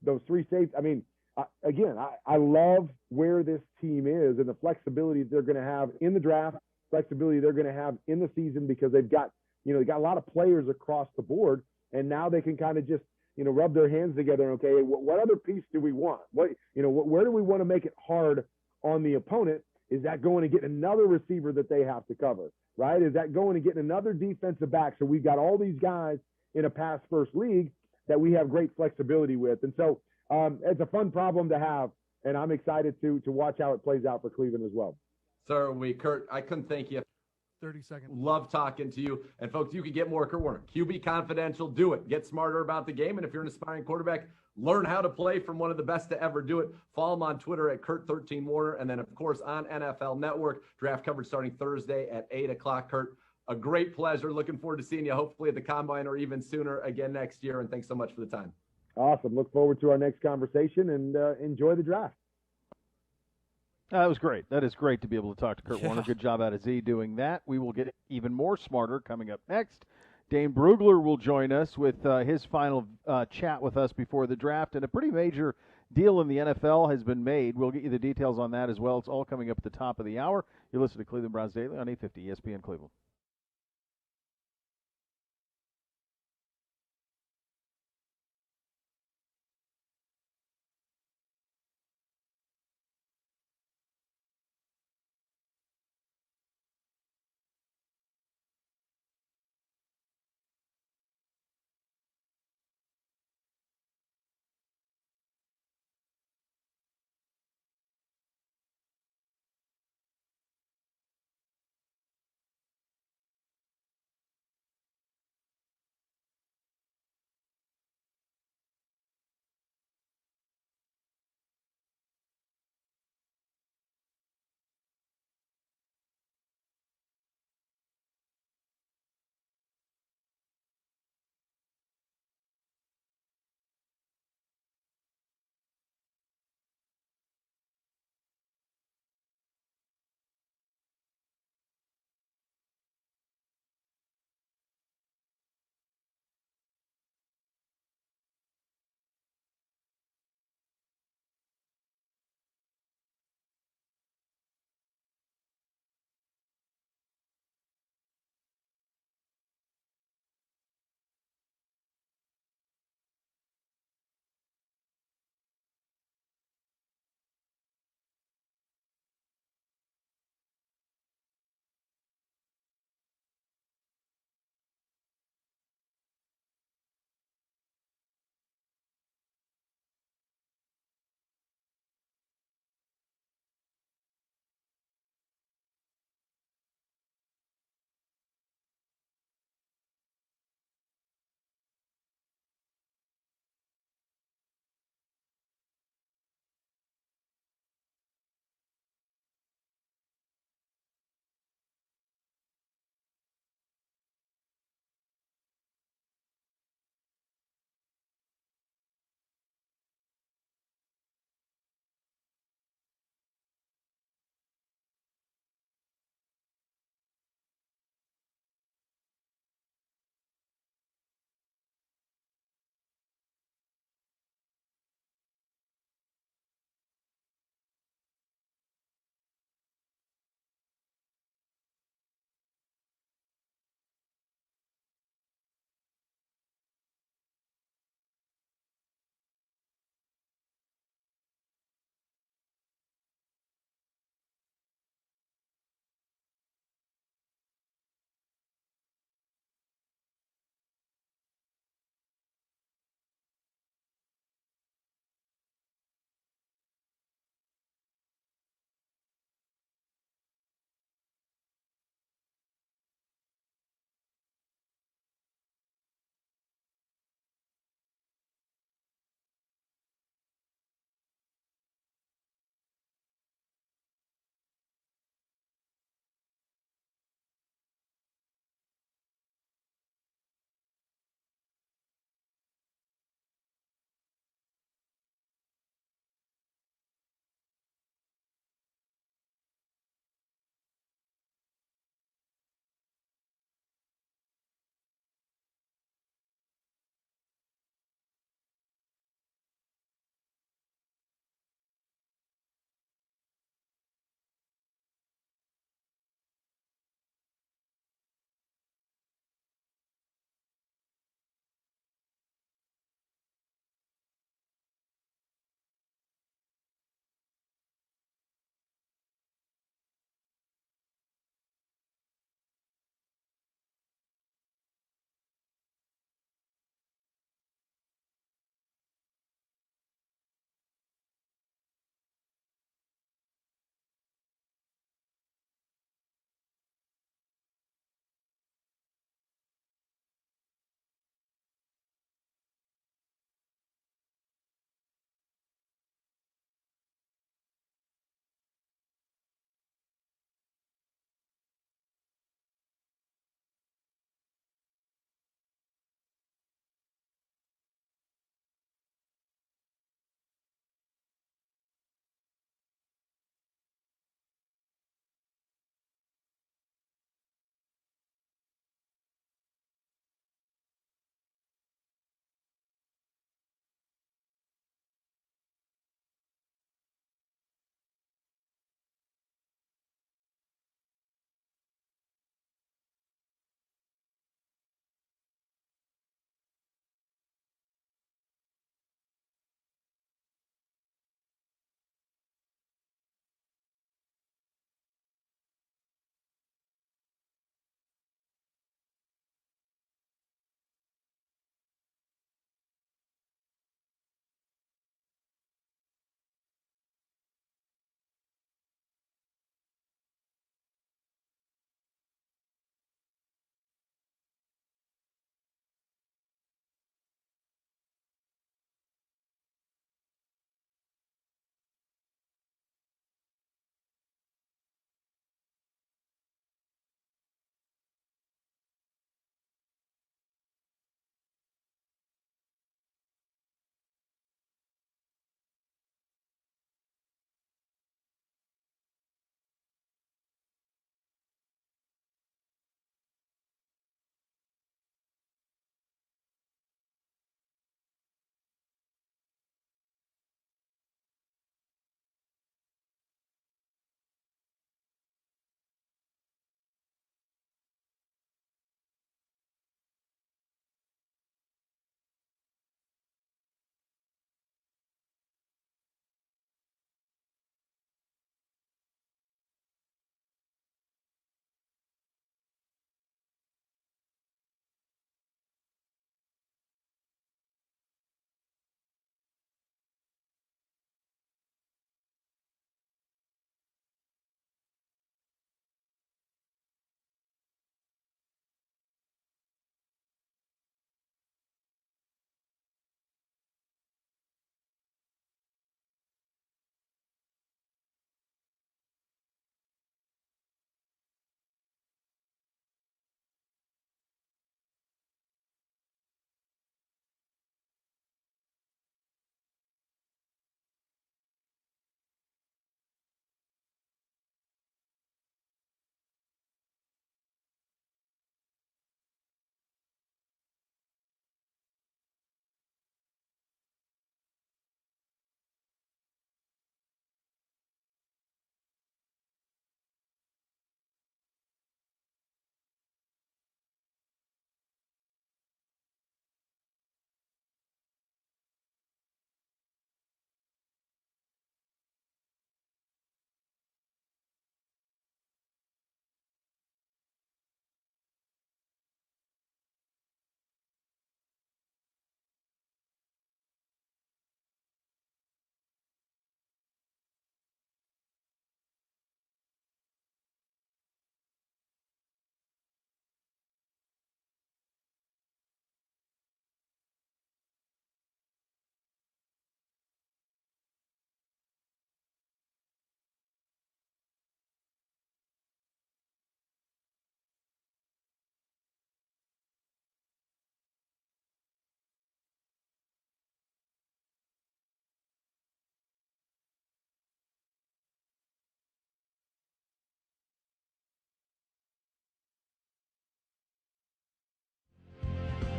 Those 3 safeties, I mean, again, I love where this team is and the flexibility they're going to have in the draft, flexibility they're going to have in the season, because they've got they got a lot of players across the board, and now they can kind of just rub their hands together and, okay, what other piece do we want? Where do we want to make it hard on the opponent? Is that going to get another receiver that they have to cover, right? Is that going to get another defensive back? So we've got all these guys in a pass-first league that we have great flexibility with. And so it's a fun problem to have, and I'm excited to watch how it plays out for Cleveland as well. Sir, Kurt, I couldn't thank you. 30 seconds. Love talking to you. And folks, you can get more Kurt Warner. QB Confidential, do it. Get smarter about the game. And if you're an aspiring quarterback, learn how to play from one of the best to ever do it. Follow him on Twitter at Kurt13Warner. And then, of course, on NFL Network. Draft coverage starting Thursday at 8 o'clock. Kurt, a great pleasure. Looking forward to seeing you hopefully at the Combine or even sooner again next year. And thanks so much for the time. Awesome. Look forward to our next conversation, and enjoy the draft. That was great. That is great to be able to talk to Kurt Warner. Good job out of Z doing that. We will get even more smarter coming up next. Dane Brugler will join us with his final chat with us before the draft. And a pretty major deal in the NFL has been made. We'll get you the details on that as well. It's all coming up at the top of the hour. You listen to Cleveland Browns Daily on 850 ESPN Cleveland.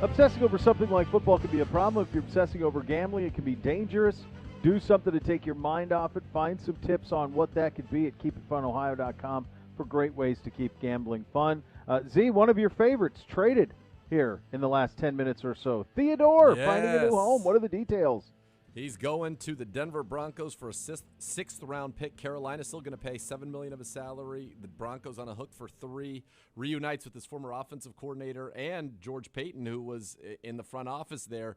Obsessing over something like football can be a problem. If you're obsessing over gambling, it can be dangerous. Do something to take your mind off it. Find some tips on what that could be at keepitfunohio.com for great ways to keep gambling fun. Z, one of your favorites, traded here in the last 10 minutes or so. Theodore finding a new home. What are the details? He's going to the Denver Broncos for a sixth-round pick. Carolina's still going to pay $7 million of his salary. The Broncos on a hook for $3 million. Reunites with his former offensive coordinator and George Payton, who was in the front office there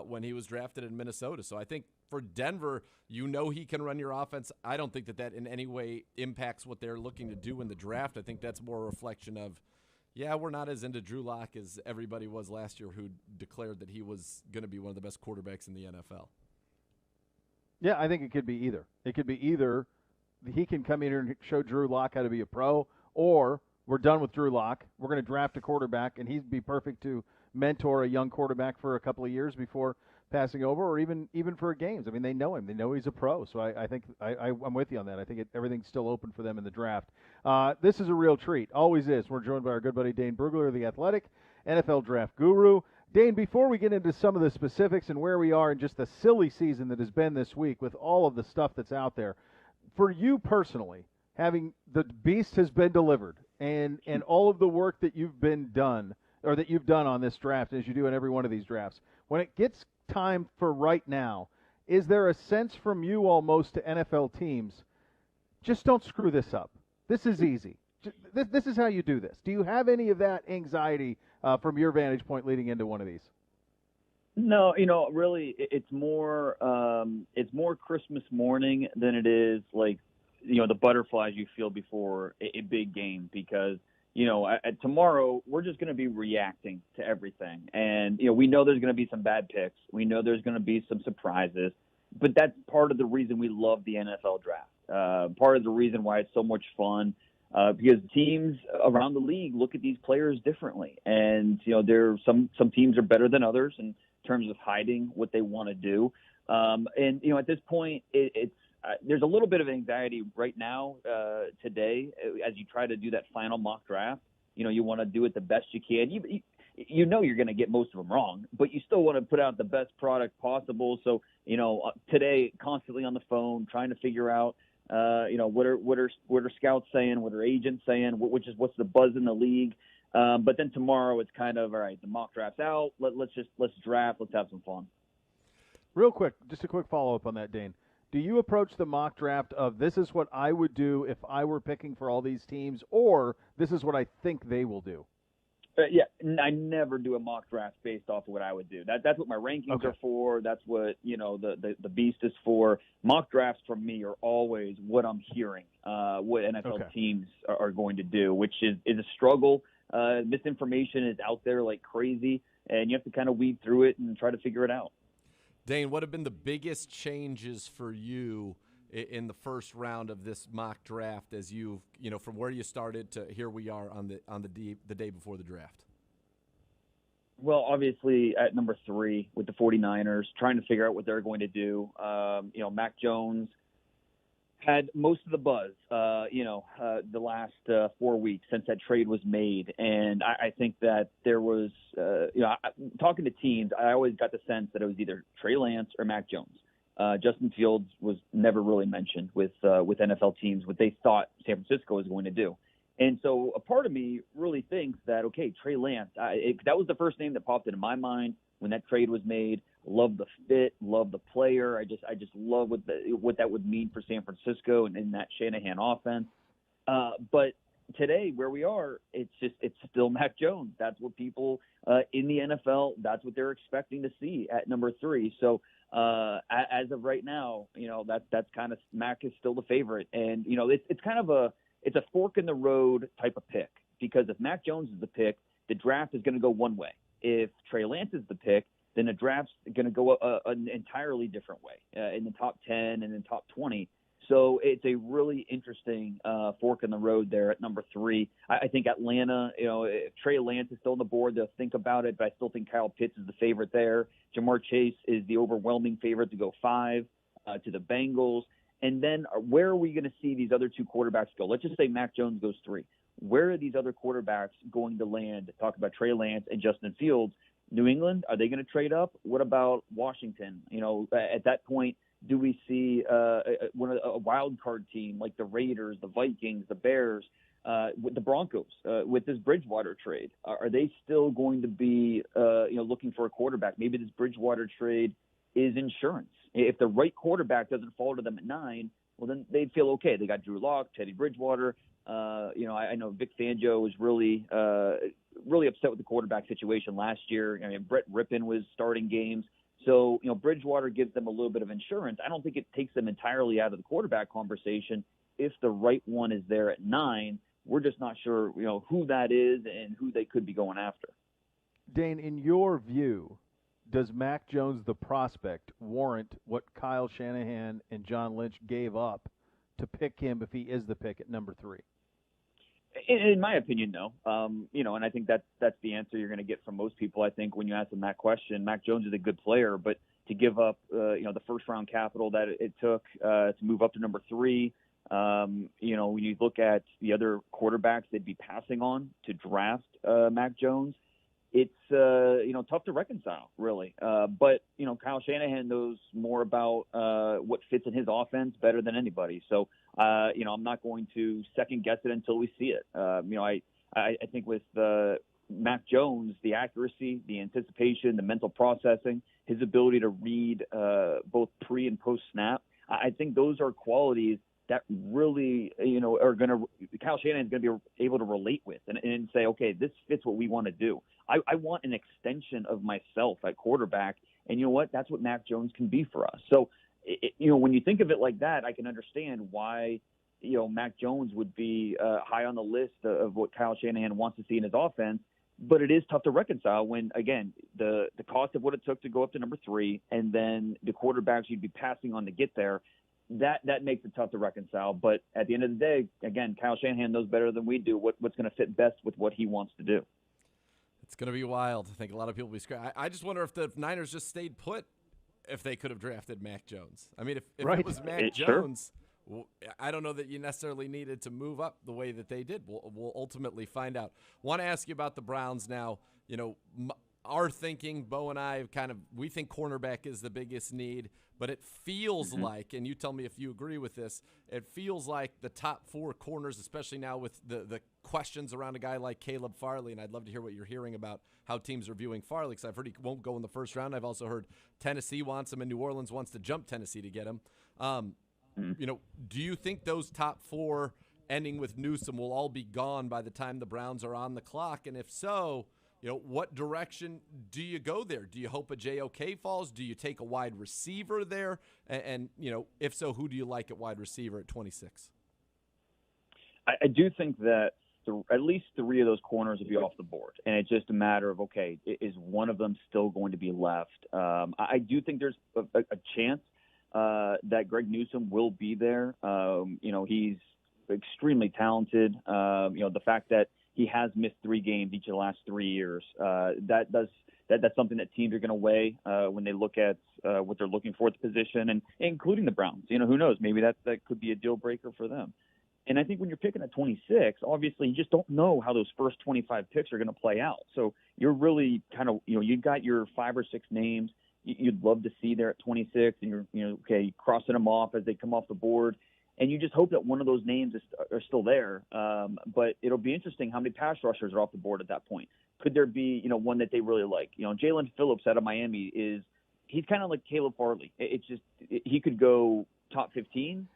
when he was drafted in Minnesota. So I think for Denver, you know he can run your offense. I don't think that in any way impacts what they're looking to do in the draft. I think that's more a reflection of, yeah, we're not as into Drew Lock as everybody was last year, who declared that he was going to be one of the best quarterbacks in the NFL. Yeah, I think it could be either. It could be either he can come in here and show Drew Lock how to be a pro, or we're done with Drew Lock. We're going to draft a quarterback, and he'd be perfect to mentor a young quarterback for a couple of years before passing over, or even for games. I mean, they know him. They know he's a pro. So I think I'm with you on that. I think everything's still open for them in the draft. This is a real treat. Always is. We're joined by our good buddy Dane Brugler of The Athletic, NFL draft guru. Dane, before we get into some of the specifics and where we are in just the silly season that has been this week with all of the stuff that's out there, for you personally, having the beast has been delivered and all of the work that you've done on this draft, as you do in every one of these drafts, when it gets time for right now, is there a sense from you almost to NFL teams, just don't screw this up? This is easy. This is how you do this. Do you have any of that anxiety from your vantage point leading into one of these? No, really, it's more Christmas morning than it is like, the butterflies you feel before a big game, because, tomorrow we're just going to be reacting to everything. And, we know there's going to be some bad picks. We know there's going to be some surprises, but that's part of the reason we love the NFL draft. Part of the reason why it's so much fun. Because teams around the league look at these players differently, and there some teams are better than others in terms of hiding what they want to do. And at this point, it's there's a little bit of anxiety right now today as you try to do that final mock draft. You want to do it the best you can. You're going to get most of them wrong, but you still want to put out the best product possible. So today, constantly on the phone trying to figure out. What are scouts saying? What are agents saying? What's the buzz in the league? But then tomorrow it's kind of, all right, the mock draft's out. Let's draft. Let's have some fun. Real quick, just a quick follow-up on that, Dane. Do you approach the mock draft of this is what I would do if I were picking for all these teams, or this is what I think they will do? Yeah, I never do a mock draft based off of what I would do. That's what my rankings are for. That's what the beast is for. Mock drafts for me are always what I'm hearing, what NFL teams are going to do, which is a struggle. Misinformation is out there like crazy, and you have to kind of weed through it and try to figure it out. Dane, what have been the biggest changes for you in the first round of this mock draft, as from where you started to here we are on the day before the draft? Well, obviously at number 3 with the 49ers, trying to figure out what they're going to do. Mac Jones had most of the buzz, the last 4 weeks since that trade was made. And I think that there was, talking to teams, I always got the sense that it was either Trey Lance or Mac Jones. Justin Fields was never really mentioned with NFL teams, what they thought San Francisco was going to do. And so a part of me really thinks that, okay, Trey Lance, that was the first name that popped into my mind when that trade was made. Love the fit, love the player. I just love what that would mean for San Francisco and in that Shanahan offense. But today, where we are, it's still Mac Jones. That's what people in the NFL, that's what they're expecting to see at number 3. So as of right now, that's kind of Mac is still the favorite, and it's kind of it's a fork in the road type of pick, because if Mac Jones is the pick, the draft is going to go one way. If Trey Lance is the pick, then the draft's going to go an entirely different way in the top 10 and in top 20. So it's a really interesting fork in the road there at number 3. I think Atlanta, if Trey Lance is still on the board, they'll think about it, but I still think Kyle Pitts is the favorite there. Jamar Chase is the overwhelming favorite to go 5 to the Bengals. And then where are we going to see these other 2 quarterbacks go? Let's just say Mac Jones goes 3. Where are these other quarterbacks going to land? Talk about Trey Lance and Justin Fields. New England, are they going to trade up? What about Washington? At that point, do we see a wild card team like the Raiders, the Vikings, the Bears, with the Broncos, with this Bridgewater trade? Are they still going to be looking for a quarterback? Maybe this Bridgewater trade is insurance. If the right quarterback doesn't fall to them at 9, well, then they'd feel okay. They got Drew Lock, Teddy Bridgewater. I know Vic Fangio was really upset with the quarterback situation last year. I mean, Brett Rippon was starting games. So, Bridgewater gives them a little bit of insurance. I don't think it takes them entirely out of the quarterback conversation. If the right one is there at 9, we're just not sure, who that is and who they could be going after. Dane, in your view, does Mac Jones, the prospect, warrant what Kyle Shanahan and John Lynch gave up to pick him if he is the pick at number 3? In my opinion, no. And I think that's the answer you're going to get from most people. I think when you ask them that question, Mac Jones is a good player, but to give up, the first round capital that it took to move up to number 3, when you look at the other quarterbacks they'd be passing on to draft Mac Jones, it's tough to reconcile, really. But Kyle Shanahan knows more about what fits in his offense better than anybody. So I'm not going to second guess it until we see it. I think with Mac Jones, the accuracy, the anticipation, the mental processing, his ability to read both pre and post snap, I think those are qualities that really, are going to – Kyle Shanahan is going to be able to relate with and say, okay, this fits what we want to do. I want an extension of myself at quarterback, and you know what? That's what Mac Jones can be for us. So, when you think of it like that, I can understand why, Mac Jones would be high on the list of what Kyle Shanahan wants to see in his offense. But it is tough to reconcile when, again, the cost of what it took to go up to number 3 and then the quarterbacks you'd be passing on to get there. That makes it tough to reconcile. But at the end of the day, again, Kyle Shanahan knows better than we do what's going to fit best with what he wants to do. It's going to be wild. I think a lot of people will be scared. I just wonder if the Niners just stayed put if they could have drafted Mac Jones. I mean, if it was Mac Jones, well, I don't know that you necessarily needed to move up the way that they did. We'll ultimately find out. Want to ask you about the Browns now. Our thinking, Beau and I, we think cornerback is the biggest need, but it feels like, and you tell me if you agree with this, it feels like the top 4 corners, especially now with the questions around a guy like Caleb Farley, and I'd love to hear what you're hearing about how teams are viewing Farley, because I've heard he won't go in the first round. I've also heard Tennessee wants him, and New Orleans wants to jump Tennessee to get him. Do you think those top 4, ending with Newsome, will all be gone by the time the Browns are on the clock? And if so, what direction do you go there? Do you hope a JOK falls? Do you take a wide receiver there? And if so, who do you like at wide receiver at 26? I do think that at least 3 of those corners will be off the board. And it's just a matter of, okay, is one of them still going to be left? I do think there's a chance that Greg Newsome will be there. He's extremely talented. The fact that he has missed 3 games each of the last 3 years. That's something that teams are going to weigh when they look at what they're looking for at the position, and including the Browns. Who knows? Maybe that could be a deal breaker for them. And I think when you're picking at 26, obviously you just don't know how those first 25 picks are going to play out. So you're really kind of, you've got your 5 or 6 names you'd love to see there at 26, and you're crossing them off as they come off the board. And you just hope that one of those names are still there. But it'll be interesting how many pass rushers are off the board at that point. Could there be, one that they really like? Jalen Phillips out of Miami he's kind of like Caleb Farley. He could go top 15.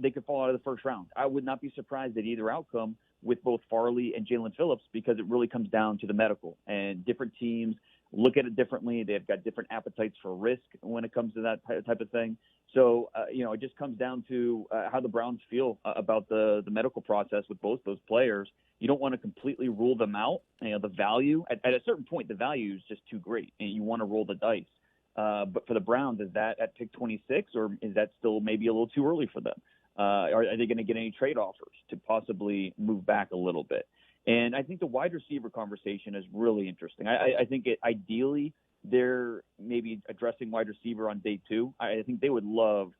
They could fall out of the first round. I would not be surprised at either outcome with both Farley and Jalen Phillips, because it really comes down to the medical, and different teams look at it differently. They've got different appetites for risk when it comes to that type of thing. So, it just comes down to how the Browns feel about the medical process with both those players. You don't want to completely rule them out. The value at a certain point, the value is just too great, and you want to roll the dice. But for the Browns, is that at pick 26, or is that still maybe a little too early for them? Are they going to get any trade offers to possibly move back a little bit? And I think the wide receiver conversation is really interesting. I think ideally they're maybe addressing wide receiver on day 2. I think they would love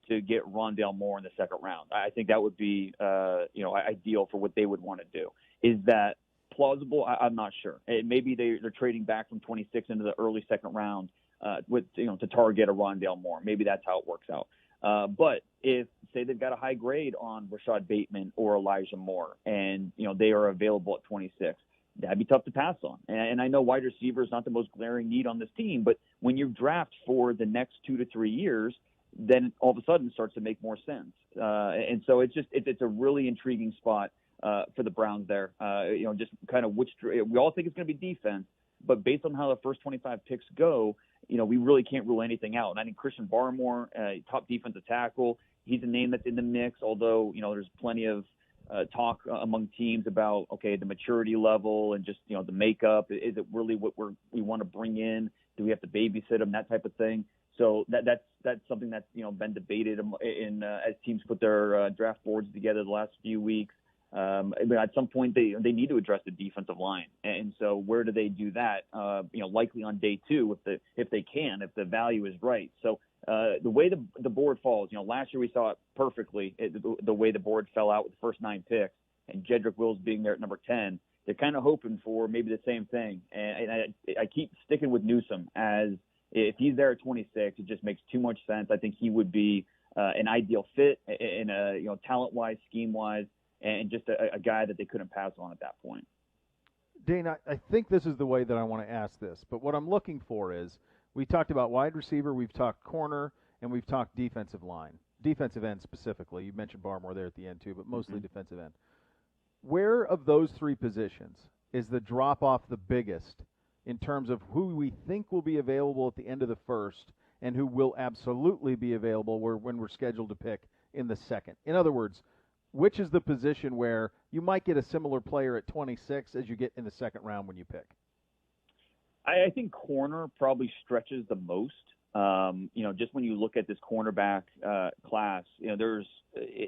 to get Rondale Moore in the second round. I think that would be, ideal for what they would want to do. Is that plausible? I'm not sure. Maybe they're trading back from 26 into the early second round to target a Rondale Moore. Maybe that's how it works out. But if, say, they've got a high grade on Rashad Bateman or Elijah Moore, and they are available at 26, that'd be tough to pass on. And I know wide receiver is not the most glaring need on this team, but when you draft for the next 2 to 3 years, then all of a sudden it starts to make more sense. And so it's a really intriguing spot for the Browns there. Just kind of we all think it's going to be defense, but based on how the first 25 picks go, we really can't rule anything out. And I think Christian Barmore, top defensive tackle, he's a name that's in the mix, although, there's plenty of talk among teams about, okay, the maturity level and just, the makeup. Is it really what we want to bring in? Do we have to babysit him? That type of thing. So that's something that's, been debated as teams put their draft boards together the last few weeks. But at some point they need to address the defensive line. And so where do they do that? Likely on day 2 if the value is right. So the way the board falls, last year we saw it perfectly, the way the board fell out with the first 9 picks and Jedrick Wills being there at number 10. They're kind of hoping for maybe the same thing. And I keep sticking with Newsome as if he's there at 26, it just makes too much sense. I think he would be an ideal fit in a talent-wise, scheme-wise, and just a guy that they couldn't pass on at that point. Dane, I think this is the way that I want to ask this, but what I'm looking for is we talked about wide receiver, we've talked corner, and we've talked defensive line, defensive end specifically. You mentioned Barmore there at the end too, but mostly defensive end. Where of those 3 positions is the drop-off the biggest in terms of who we think will be available at the end of the first and who will absolutely be available when we're scheduled to pick in the second? In other words, which is the position where you might get a similar player at 26 as you get in the second round when you pick? I think corner probably stretches the most. Just when you look at this cornerback class, there's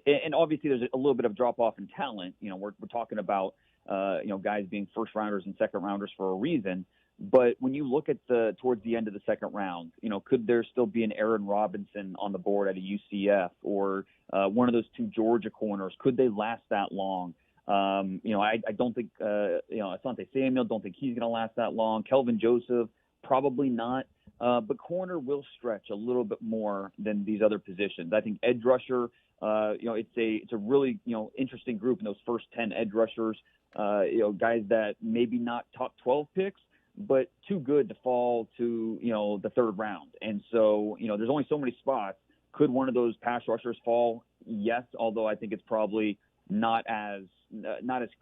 and obviously there's a little bit of drop off in talent. We're talking about guys being first rounders and second rounders for a reason. But when you look at towards the end of the second round, could there still be an Aaron Robinson on the board at a UCF or one of those 2 Georgia corners? Could they last that long? I don't think, Asante Samuel, don't think he's going to last that long. Kelvin Joseph, probably not. But corner will stretch a little bit more than these other positions. I think edge rusher, it's a really, interesting group in those first 10 edge rushers, guys that maybe not top 12 picks, but too good to fall to, the third round. And so, there's only so many spots. Could one of those pass rushers fall? Yes, although I think it's probably not as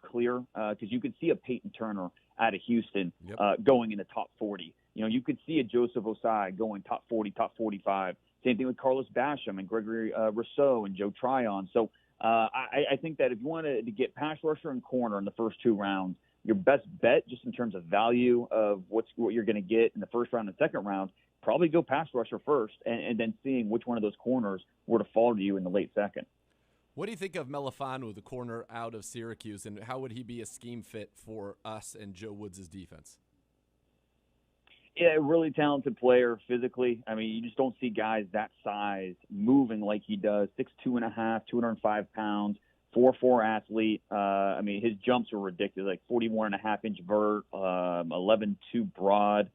clear because you could see a Peyton Turner out of Houston going in the top 40. You could see a Joseph Osai going top 40, top 45. Same thing with Carlos Basham and Gregory Rousseau and Joe Tryon. So I think that if you wanted to get pass rusher and corner in the first 2 rounds, your best bet just in terms of value of what you're going to get in the first round and second round, probably go pass rusher first and then seeing which one of those corners were to fall to you in the late second. What do you think of Melifanu, the corner out of Syracuse, and how would he be a scheme fit for us and Joe Woods' defense? Yeah, really talented player physically. I mean, you just don't see guys that size moving like he does. 6'2.5", 205 pounds, 4'4" athlete. His jumps are ridiculous, like 41.5-inch vert, 11.2 broad.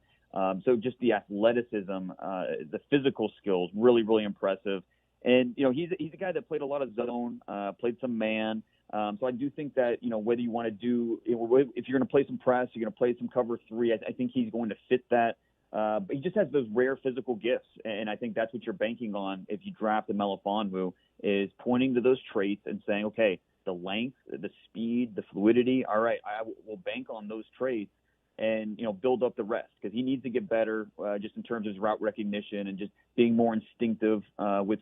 So just the athleticism, the physical skills, really, really impressive. And, he's a guy that played a lot of zone, played some man. So I do think that, whether you want to do – if you're going to play some press, you're going to play some cover 3, I think he's going to fit that. But he just has those rare physical gifts, and I think that's what you're banking on if you draft a Melifonwu, is pointing to those traits and saying, okay, the length, the speed, the fluidity, all right, I will bank on those traits and, build up the rest because he needs to get better just in terms of his route recognition and just being more instinctive with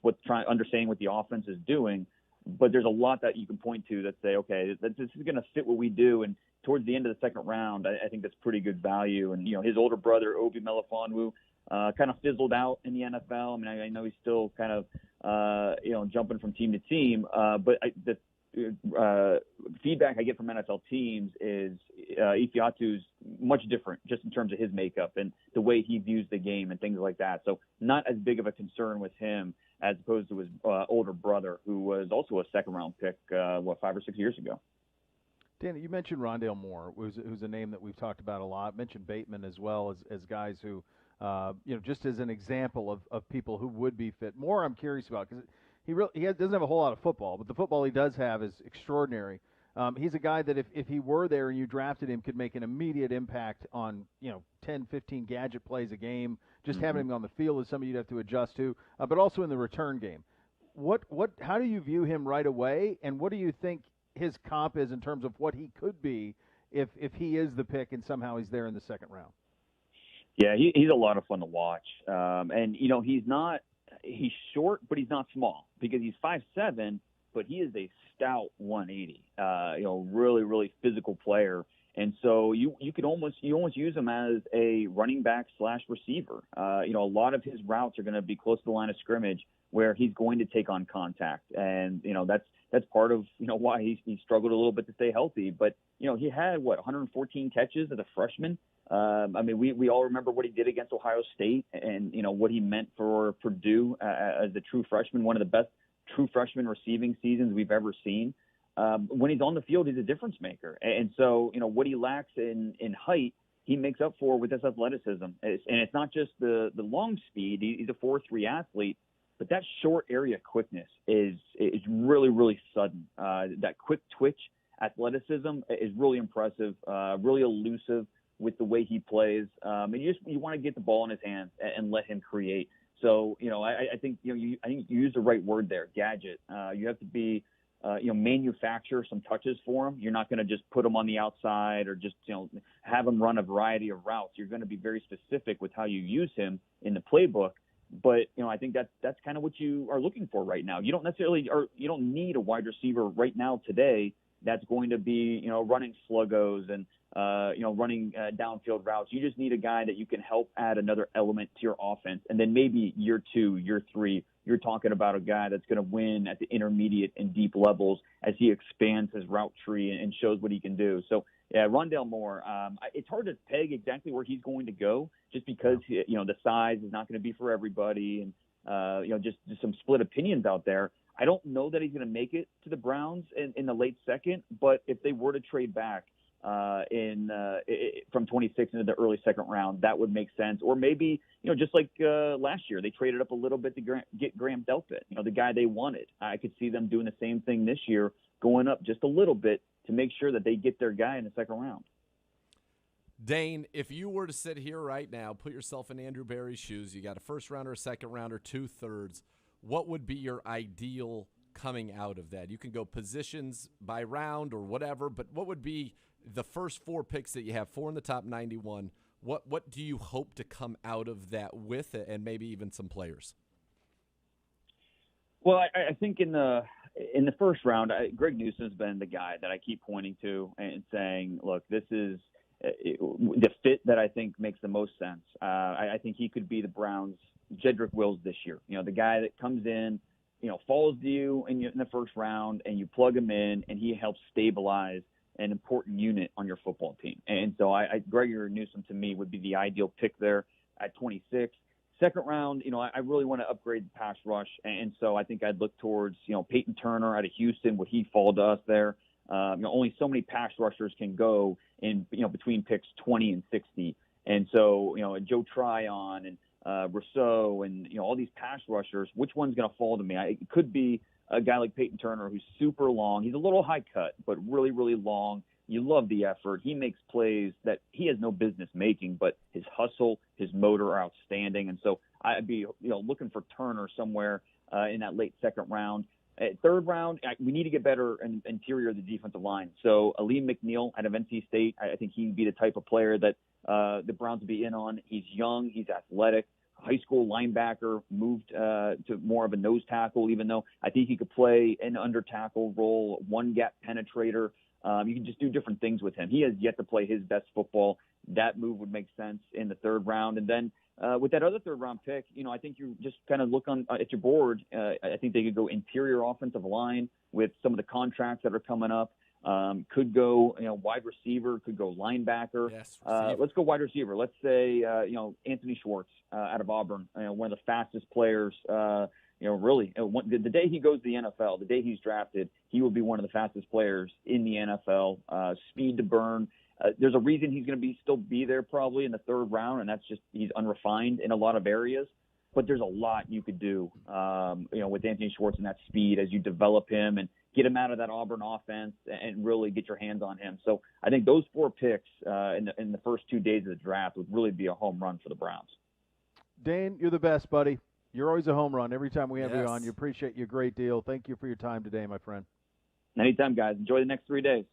understanding what the offense is doing. But there's a lot that you can point to that say, okay, this is going to fit what we do. And towards the end of the second round, I think that's pretty good value. And, his older brother, Obi Melifonwu, kind of fizzled out in the NFL. I mean, I know he's still kind of, jumping from team to team. But the feedback I get from NFL teams is Ifiatu's much different just in terms of his makeup and the way he views the game and things like that. So not as big of a concern with him as opposed to his older brother, who was also a second-round pick, 5 or 6 years ago. Dan, you mentioned Rondale Moore, who's a name that we've talked about a lot. Mentioned Bateman as well as guys who, just as an example of people who would be fit. Moore, I'm curious about because doesn't have a whole lot of football, but the football he does have is extraordinary. He's a guy that if he were there and you drafted him, could make an immediate impact on 10, 15 gadget plays a game. Just having him on the field is something you'd have to adjust to, but also in the return game. How do you view him right away, and what do you think his comp is in terms of what he could be if he is the pick and somehow he's there in the second round? Yeah, he's a lot of fun to watch. And, he's short, but he's not small because he's 5'7", but he is a stout 180, really, really physical player. And so you almost use him as a running back / receiver. A lot of his routes are going to be close to the line of scrimmage where he's going to take on contact. And, that's part of, why he struggled a little bit to stay healthy. But, he had, 114 catches as a freshman. We all remember what he did against Ohio State and, what he meant for Purdue as a true freshman, one of the best true freshman receiving seasons we've ever seen. When he's on the field, he's a difference maker. And so, what he lacks in height, he makes up for with his athleticism. And it's not just the long speed. He's a 4.3 athlete, but that short area quickness is really, really sudden. That quick twitch athleticism is really impressive, really elusive with the way he plays. And you want to get the ball in his hands and let him create. So, I think you use the right word there, gadget. You have to be, manufacture some touches for him. You're not going to just put him on the outside or just, have him run a variety of routes. You're going to be very specific with how you use him in the playbook. But, I think that's kind of what you are looking for right now. You don't necessarily, or you don't need a wide receiver right now today that's going to be, running sluggos and, running downfield routes. You just need a guy that you can help add another element to your offense. And then maybe year 2, year 3, you're talking about a guy that's going to win at the intermediate and deep levels as he expands his route tree and shows what he can do. So, yeah, Rondale Moore, it's hard to peg exactly where he's going to go just because, the size is not going to be for everybody and, just some split opinions out there. I don't know that he's going to make it to the Browns in the late second, but if they were to trade back from 26 into the early second round, that would make sense. Or maybe, just like last year, they traded up a little bit to get Graham Delpit, the guy they wanted. I could see them doing the same thing this year, going up just a little bit to make sure that they get their guy in the second round. Dane, if you were to sit here right now, put yourself in Andrew Berry's shoes, you got a first rounder, a second rounder, 2/3. What would be your ideal coming out of that? You can go positions by round or whatever, but what would be the first 4 picks that you have, 4 in the top 91? What do you hope to come out of that with, and maybe even some players? Well, I think in the first round, Greg Newsom's been the guy that I keep pointing to and saying, look, this is the fit that I think makes the most sense. I think he could be the Browns' Jedrick Wills this year. The guy that comes in, falls to you in the first round, and you plug him in, and he helps stabilize an important unit on your football team. And so Gregory Newsome to me would be the ideal pick there at 26. Second round, I really want to upgrade the pass rush. And so I think I'd look towards, Peyton Turner out of Houston. Would he fall to us there? Only so many pass rushers can go in, between picks 20 and 60. And so, Joe Tryon and Rousseau and, all these pass rushers, which one's going to fall to me? It could be a guy like Peyton Turner who's super long. He's a little high cut, but really, really long. You love the effort. He makes plays that he has no business making, but his hustle, his motor are outstanding. And so I'd be, looking for Turner somewhere in that late second round. Third round, we need to get better in interior of the defensive line. So Aleem McNeil out of NC State, I think he'd be the type of player that the Browns would be in on. He's young. He's athletic. High school linebacker, moved to more of a nose tackle, even though I think he could play an under tackle role, one gap penetrator. You can just do different things with him. He has yet to play his best football. That move would make sense in the third round. And then with that other third round pick, I think you just kind of look at your board. I think they could go interior offensive line with some of the contracts that are coming up. Could go, wide receiver, could go linebacker. Yes, let's go wide receiver. Let's say, Anthony Schwartz out of Auburn, one of the fastest players, really, the day he goes to the NFL, the day he's drafted, he will be one of the fastest players in the NFL. Speed to burn. There's a reason he's going to still be there probably in the third round, and that's just he's unrefined in a lot of areas. But there's a lot you could do, with Anthony Schwartz and that speed as you develop him and get him out of that Auburn offense and really get your hands on him. So I think those 4 picks in the first 2 days of the draft would really be a home run for the Browns. Dane, you're the best, buddy. You're always a home run every time we have you Yes. on. You appreciate you a great deal. Thank you for your time today, my friend. Anytime, guys. Enjoy the next 3 days.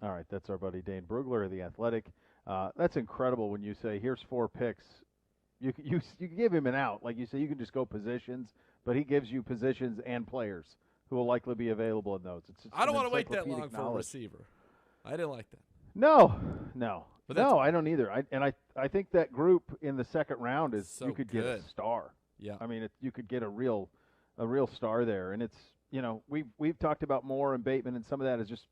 All right, that's our buddy Dane Brugler of The Athletic. That's incredible when you say, here's 4 picks. You give him an out. Like you say, you can just go positions, but he gives you positions and players who will likely be available in those. I don't want to wait that long for a receiver. I didn't like that. No. But No, I don't either. I think that group in the second round is So you could get a good. star. Yeah. I mean, you could get a real star there, and it's we've talked about Moore and Bateman, and some of that is just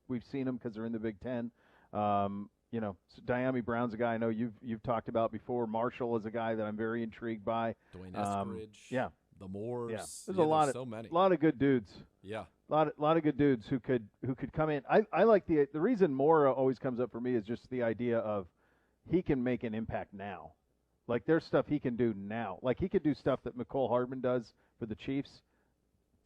we've seen them because they're in the Big Ten. Diami Brown's a guy I know you've talked about before. Marshall is a guy that I'm very intrigued by. Dwayne Eskridge. The Moores. Yeah, there's so many. A lot of good dudes. Yeah. A lot of good dudes who could come in. I like the reason Moore always comes up for me is just the idea of he can make an impact now. Like there's stuff he can do now. Like he could do stuff that McCole Hardman does for the Chiefs.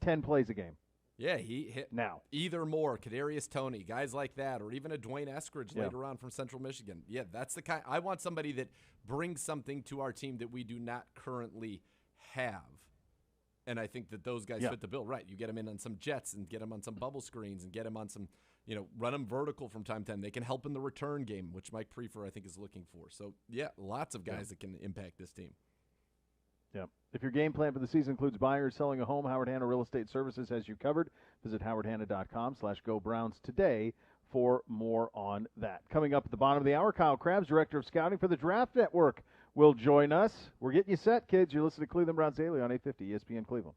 10 plays a game. Yeah, he hit now. Either Moore, Kadarius Toney, guys like that, or even a Dwayne Eskridge later on from Central Michigan. Yeah, that's the kind. I want somebody that brings something to our team that we do not currently have. And I think that those guys fit the bill. Right, you get them in on some jets and get them on some bubble screens and get them on some, run them vertical from time to time. They can help in the return game, which Mike Prefer, I think, is looking for. So, lots of guys that can impact this team. Yeah. If your game plan for the season includes buying or selling a home, Howard Hanna Real Estate Services has you covered. Visit howardhanna.com/GoBrowns today for more on that. Coming up at the bottom of the hour, Kyle Krabs, Director of Scouting for the Draft Network, will join us. We're getting you set, kids. You're listening to Cleveland Browns Daily on 850 ESPN Cleveland.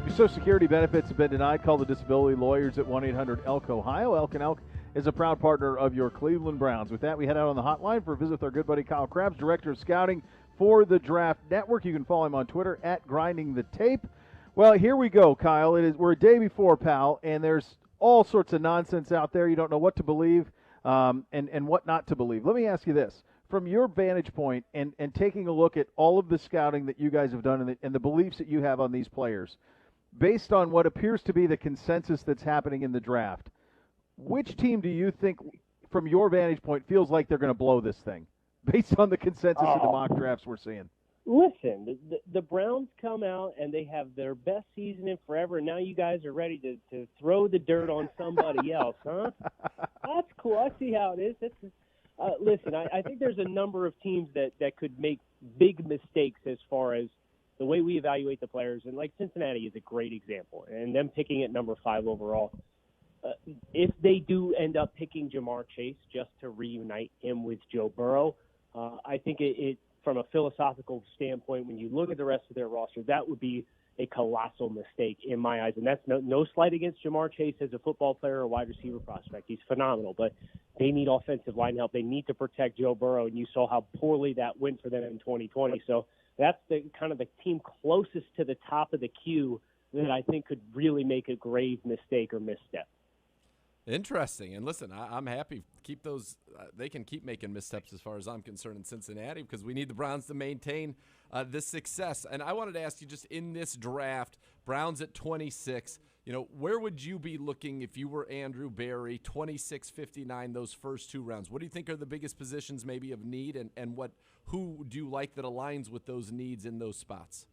Your Social Security benefits have been denied. Call the disability lawyers at 1-800-ELK Ohio. Elk and Elk is a proud partner of your Cleveland Browns. With that, we head out on the hotline for a visit with our good buddy Kyle Krabs, Director of Scouting for the Draft Network. You can follow him on Twitter at Grinding the Tape. Well, here we go, Kyle. We're a day before, pal, and there's all sorts of nonsense out there. You don't know what to believe and what not to believe. Let me ask you this. From your vantage point and taking a look at all of the scouting that you guys have done and the beliefs that you have on these players, based on what appears to be the consensus that's happening in the draft, which team do you think, from your vantage point, feels like they're going to blow this thing, based on the consensus of the mock drafts we're seeing? Listen, the Browns come out and they have their best season in forever, and now you guys are ready to throw the dirt on somebody else, huh? That's cool. I see how it is. Listen, I think there's a number of teams that could make big mistakes as far as the way we evaluate the players, and like Cincinnati is a great example, and them picking at number 5 overall. If they do end up picking Jamar Chase just to reunite him with Joe Burrow, I think it from a philosophical standpoint, when you look at the rest of their roster, that would be a colossal mistake in my eyes. And that's no slight against Jamar Chase as a football player or wide receiver prospect. He's phenomenal, but they need offensive line help. They need to protect Joe Burrow, and you saw how poorly that went for them in 2020. So that's the kind of the team closest to the top of the queue that I think could really make a grave mistake or misstep. Interesting. And listen, I'm happy. Keep those. They can keep making missteps as far as I'm concerned in Cincinnati, because we need the Browns to maintain this success. And I wanted to ask you, just in this draft, Browns at 26, where would you be looking if you were Andrew Berry, 26, 59, those first 2 rounds? What do you think are the biggest positions maybe of need, and who do you like that aligns with those needs in those spots?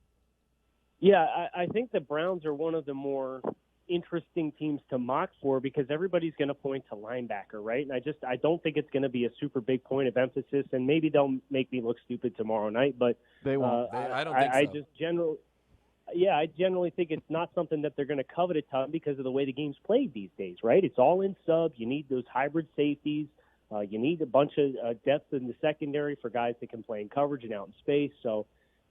Yeah, I think the Browns are one of the more interesting teams to mock for, because everybody's going to point to linebacker, right? And I don't think it's going to be a super big point of emphasis, and maybe they'll make me look stupid tomorrow night, but they won't. I don't think so. I generally think it's not something that they're going to covet a ton because of the way the game's played these days, right? It's all in sub. You need those hybrid safeties. You need a bunch of depth in the secondary for guys that can play in coverage and out in space. So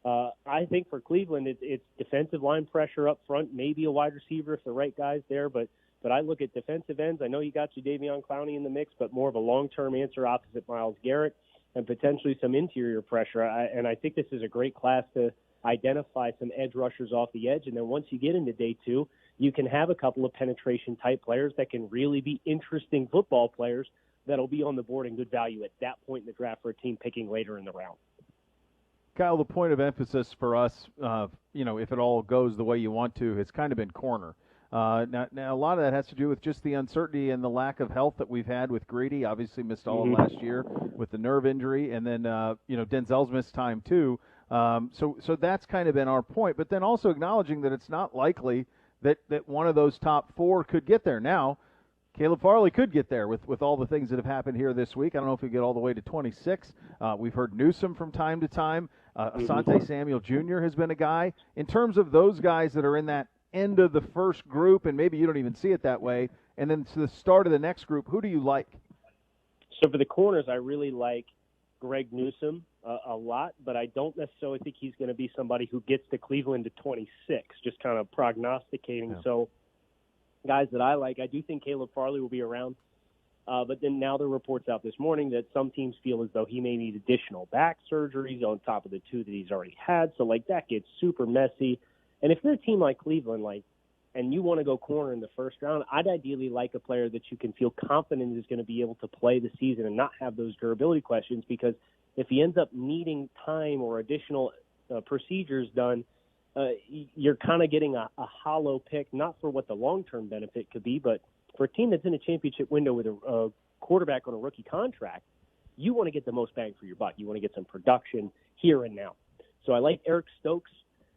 I think for Cleveland, it's defensive line pressure up front, maybe a wide receiver if the right guy's there. But I look at defensive ends. I know you got Jadeveon Clowney in the mix, but more of a long-term answer opposite Myles Garrett and potentially some interior pressure. And I think this is a great class to identify some edge rushers off the edge. And then once you get into day 2, you can have a couple of penetration-type players that can really be interesting football players that'll be on the board and good value at that point in the draft for a team picking later in the round. Kyle, the point of emphasis for us, if it all goes the way you want to, has kind of been corner. Now, a lot of that has to do with just the uncertainty and the lack of health that we've had with Greedy. Obviously missed all of last year with the nerve injury, and then, Denzel's missed time too. So that's kind of been our point. But then also acknowledging that it's not likely that one of those top 4 could get there. Now, Caleb Farley could get there with all the things that have happened here this week. I don't know if he'll get all the way to 26. We've heard Newsome from time to time. Asante Samuel Jr. has been a guy. In terms of those guys that are in that end of the first group, and maybe you don't even see it that way, and then to the start of the next group, who do you like? So for the corners, I really like Greg Newsome a lot, but I don't necessarily think he's going to be somebody who gets to Cleveland to 26, just kind of prognosticating. Yeah. So guys that I like, I do think Caleb Farley will be around. But then now there are reports out this morning that some teams feel as though he may need additional back surgeries on top of the 2 that he's already had. So, that gets super messy. And if you're a team like Cleveland, and you want to go corner in the first round, I'd ideally like a player that you can feel confident is going to be able to play the season and not have those durability questions, because if he ends up needing time or additional procedures done, you're kind of getting a hollow pick, not for what the long-term benefit could be, but for a team that's in a championship window with a quarterback on a rookie contract, you want to get the most bang for your buck. You want to get some production here and now. So I like Eric Stokes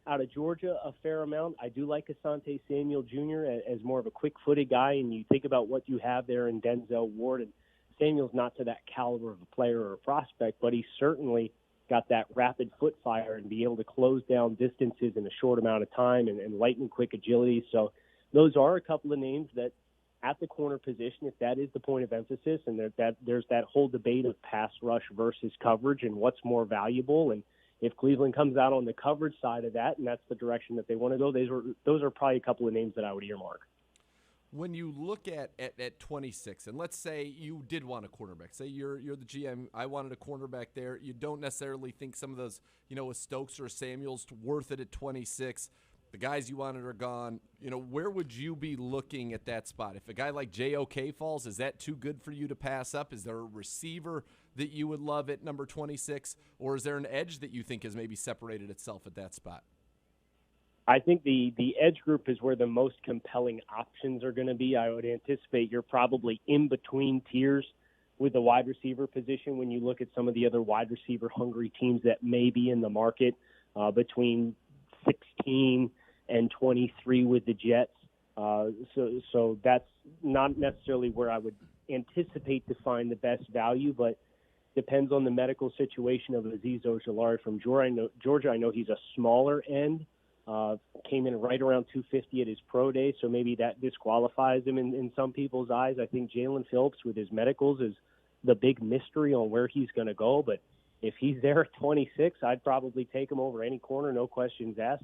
out of Georgia a fair amount. I do like Asante Samuel Jr. as more of a quick-footed guy, and you think about what you have there in Denzel Ward, and Samuel's not to that caliber of a player or a prospect, but he's certainly got that rapid foot fire and be able to close down distances in a short amount of time and lightning-quick agility. So those are a couple of names that at the corner position, if that is the point of emphasis, and there's that whole debate of pass rush versus coverage and what's more valuable. And if Cleveland comes out on the coverage side of that, and that's the direction that they want to go, those are probably a couple of names that I would earmark. When you look at 26, and let's say you did want a cornerback, say you're the GM, I wanted a cornerback there. You don't necessarily think some of those, a Stokes or a Samuel's worth it at 26. The guys you wanted are gone. Where would you be looking at that spot? If a guy like JOK falls, is that too good for you to pass up? Is there a receiver that you would love at number 26, or is there an edge that you think has maybe separated itself at that spot? I think the edge group is where the most compelling options are going to be. I would anticipate you're probably in between tiers with the wide receiver position when you look at some of the other wide receiver hungry teams that may be in the market, between 16 and 23 with the Jets. So that's not necessarily where I would anticipate to find the best value, but depends on the medical situation of Azeez Ojulari from Georgia. I know he's a smaller end. Came in right around 250 at his pro day, so maybe that disqualifies him in some people's eyes. I think Jalen Phillips with his medicals is the big mystery on where he's going to go, but if he's there at 26, I'd probably take him over any corner, no questions asked,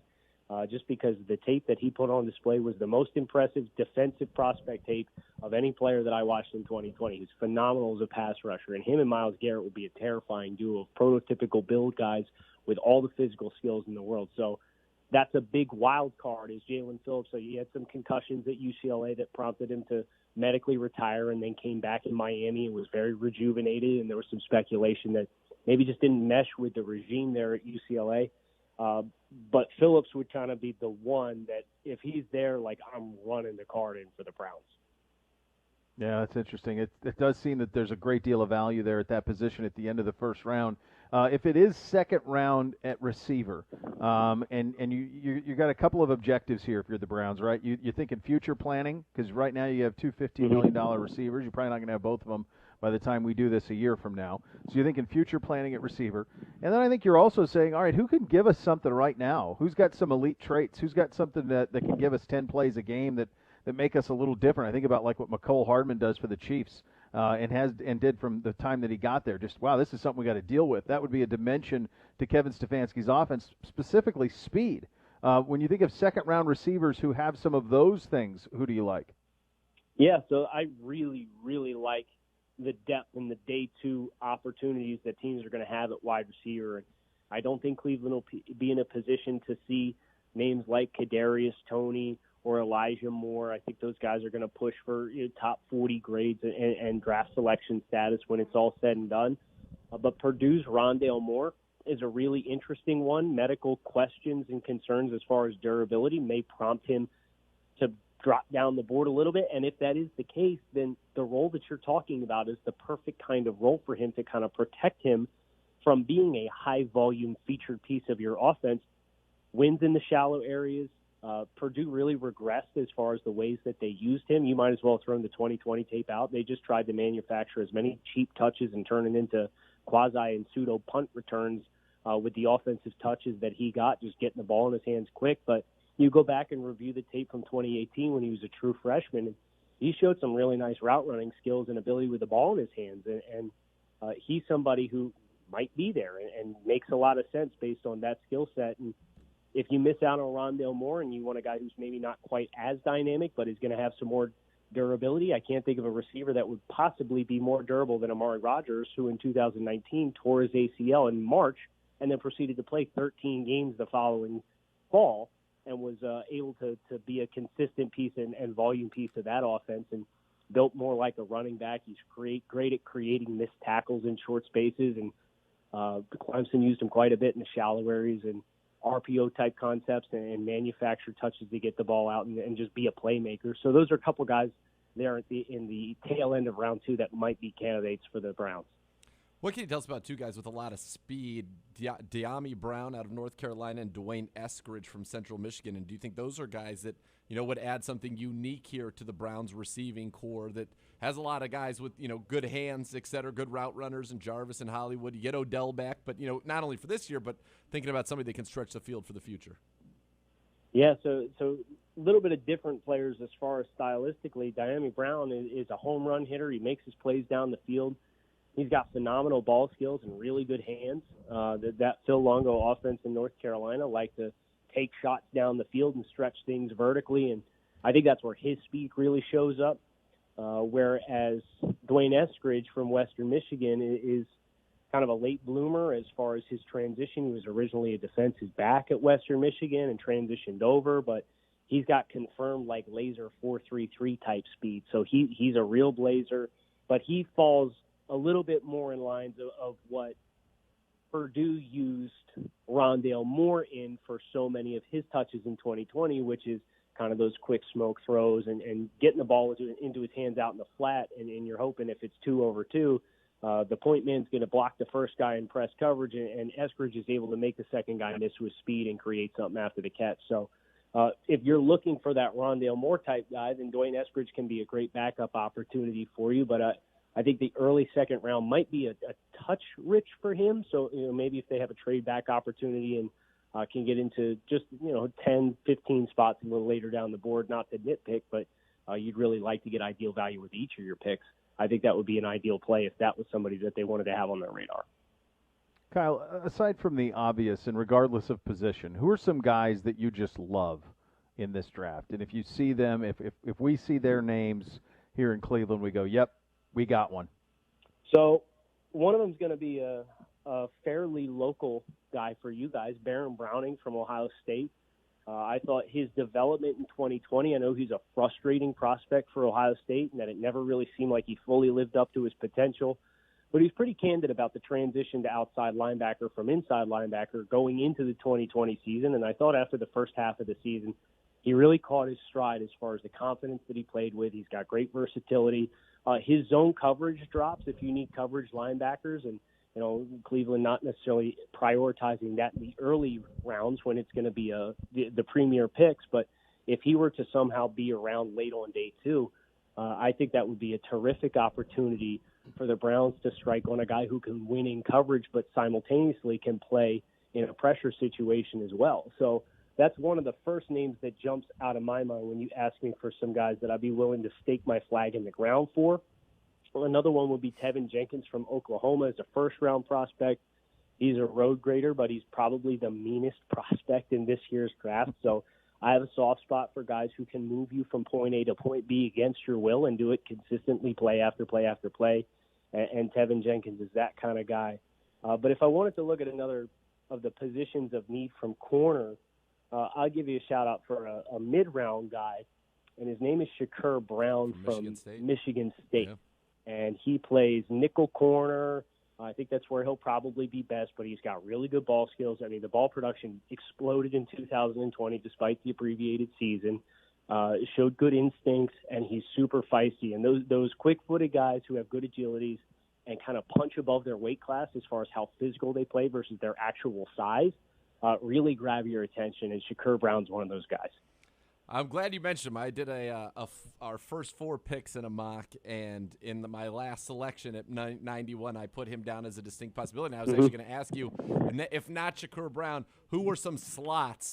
just because the tape that he put on display was the most impressive defensive prospect tape of any player that I watched in 2020. He's phenomenal as a pass rusher, and him and Myles Garrett will be a terrifying duo of prototypical build guys with all the physical skills in the world. So that's a big wild card is Jalen Phillips. So he had some concussions at UCLA that prompted him to medically retire and then came back in Miami and was very rejuvenated. And there was some speculation that maybe just didn't mesh with the regime there at UCLA. But Phillips would kind of be the one that if he's there, like I'm running the card in for the Browns. Yeah, that's interesting. It does seem that there's a great deal of value there at that position at the end of the first round. If it is second round at receiver, and you got a couple of objectives here if you're the Browns, right? You're thinking future planning because right now you have two $15 million receivers. You're probably not going to have both of them by the time we do this a year from now. So you're thinking future planning at receiver. And then I think you're also saying, all right, who can give us something right now? Who's got some elite traits? Who's got something that can give us 10 plays a game that make us a little different? I think about like what McCole Hardman does for the Chiefs. And did from the time that he got there. Just, wow, this is something we got to deal with. That would be a dimension to Kevin Stefanski's offense, specifically speed. When you think of second-round receivers who have some of those things, who do you like? Yeah, so I really, really like the depth and the day two opportunities that teams are going to have at wide receiver. And I don't think Cleveland will be in a position to see names like Kadarius Toney or Elijah Moore. I think those guys are going to push for top 40 grades and draft selection status when it's all said and done. But Purdue's Rondale Moore is a really interesting one. Medical questions and concerns as far as durability may prompt him to drop down the board a little bit. And if that is the case, then the role that you're talking about is the perfect kind of role for him to kind of protect him from being a high-volume featured piece of your offense. Wins in the shallow areas. Purdue really regressed as far as the ways that they used him. You might as well throw the 2020 tape out. They just tried to manufacture as many cheap touches and turn it into quasi and pseudo punt returns with the offensive touches that he got, just getting the ball in his hands quick. But you go back and review the tape from 2018 when he was a true freshman, and he showed some really nice route running skills and ability with the ball in his hands. And he's somebody who might be there and makes a lot of sense based on that skill set. And if you miss out on Rondale Moore and you want a guy who's maybe not quite as dynamic but is going to have some more durability, I can't think of a receiver that would possibly be more durable than Amari Rodgers, who in 2019 tore his ACL in March and then proceeded to play 13 games the following fall and was able to be a consistent piece and volume piece of that offense and built more like a running back. He's great at creating missed tackles in short spaces, and Clemson used him quite a bit in the shallow areas and RPO type concepts and manufacture touches to get the ball out and just be a playmaker. So those are a couple guys there in the tail end of round two that might be candidates for the Browns. What can you tell us about two guys with a lot of speed, De'Ami Brown out of North Carolina and Dwayne Eskridge from Central Michigan? And do you think those are guys that, would add something unique here to the Browns receiving core that has a lot of guys with, good hands, et cetera, good route runners, and Jarvis and Hollywood? You get Odell back, but, not only for this year, but thinking about somebody that can stretch the field for the future. Yeah, so a little bit of different players as far as stylistically. De'Ami Brown is a home run hitter. He makes his plays down the field. He's got phenomenal ball skills and really good hands. That Phil Longo offense in North Carolina like to take shots down the field and stretch things vertically, and I think that's where his speed really shows up. Whereas Dwayne Eskridge from Western Michigan is kind of a late bloomer as far as his transition. He was originally a defensive back at Western Michigan and transitioned over, but he's got confirmed like laser 4.33 type speed. So he's a real blazer, but he falls a little bit more in lines of what Purdue used Rondale Moore in for so many of his touches in 2020, which is kind of those quick smoke throws and getting the ball into his hands out in the flat, and you're hoping if it's 2-over-2, the point man's going to block the first guy in press coverage, and Eskridge is able to make the second guy miss with speed and create something after the catch. So if you're looking for that Rondale Moore type guy, then Dwayne Eskridge can be a great backup opportunity for you. But I think the early second round might be a touch rich for him. So, maybe if they have a trade back opportunity and can get into just, 10, 15 spots a little later down the board, not to nitpick, but you'd really like to get ideal value with each of your picks. I think that would be an ideal play if that was somebody that they wanted to have on their radar. Kyle, aside from the obvious and regardless of position, who are some guys that you just love in this draft? And if you see them, if we see their names here in Cleveland, we go, yep, we got one. So one of them is going to be a fairly local guy for you guys, Baron Browning from Ohio State. I thought his development in 2020, I know he's a frustrating prospect for Ohio State and that it never really seemed like he fully lived up to his potential. But he's pretty candid about the transition to outside linebacker from inside linebacker going into the 2020 season. And I thought after the first half of the season, he really caught his stride as far as the confidence that he played with. He's got great versatility. His zone coverage drops if you need coverage linebackers, and Cleveland not necessarily prioritizing that in the early rounds when it's going to be the premier picks. But if he were to somehow be around late on day two, I think that would be a terrific opportunity for the Browns to strike on a guy who can win in coverage but simultaneously can play in a pressure situation as well. So that's one of the first names that jumps out of my mind when you ask me for some guys that I'd be willing to stake my flag in the ground for. Well, another one would be Tevin Jenkins from Oklahoma as a first-round prospect. He's a road grader, but he's probably the meanest prospect in this year's draft. So I have a soft spot for guys who can move you from point A to point B against your will and do it consistently play after play after play. And Tevin Jenkins is that kind of guy. But if I wanted to look at another of the positions of need from corner, I'll give you a shout-out for a mid-round guy, and his name is Shakur Brown from Michigan State. Yeah. And he plays nickel corner. I think that's where he'll probably be best, but he's got really good ball skills. I mean, the ball production exploded in 2020 despite the abbreviated season. Showed good instincts, and he's super feisty. And those quick-footed guys who have good agilities and kind of punch above their weight class as far as how physical they play versus their actual size really grab your attention, and Shakur Brown's one of those guys. I'm glad you mentioned him. I did our first 4 picks in a mock, and in my last selection at 91, I put him down as a distinct possibility. And I was actually going to ask you, if not Shakur Brown, who were some slot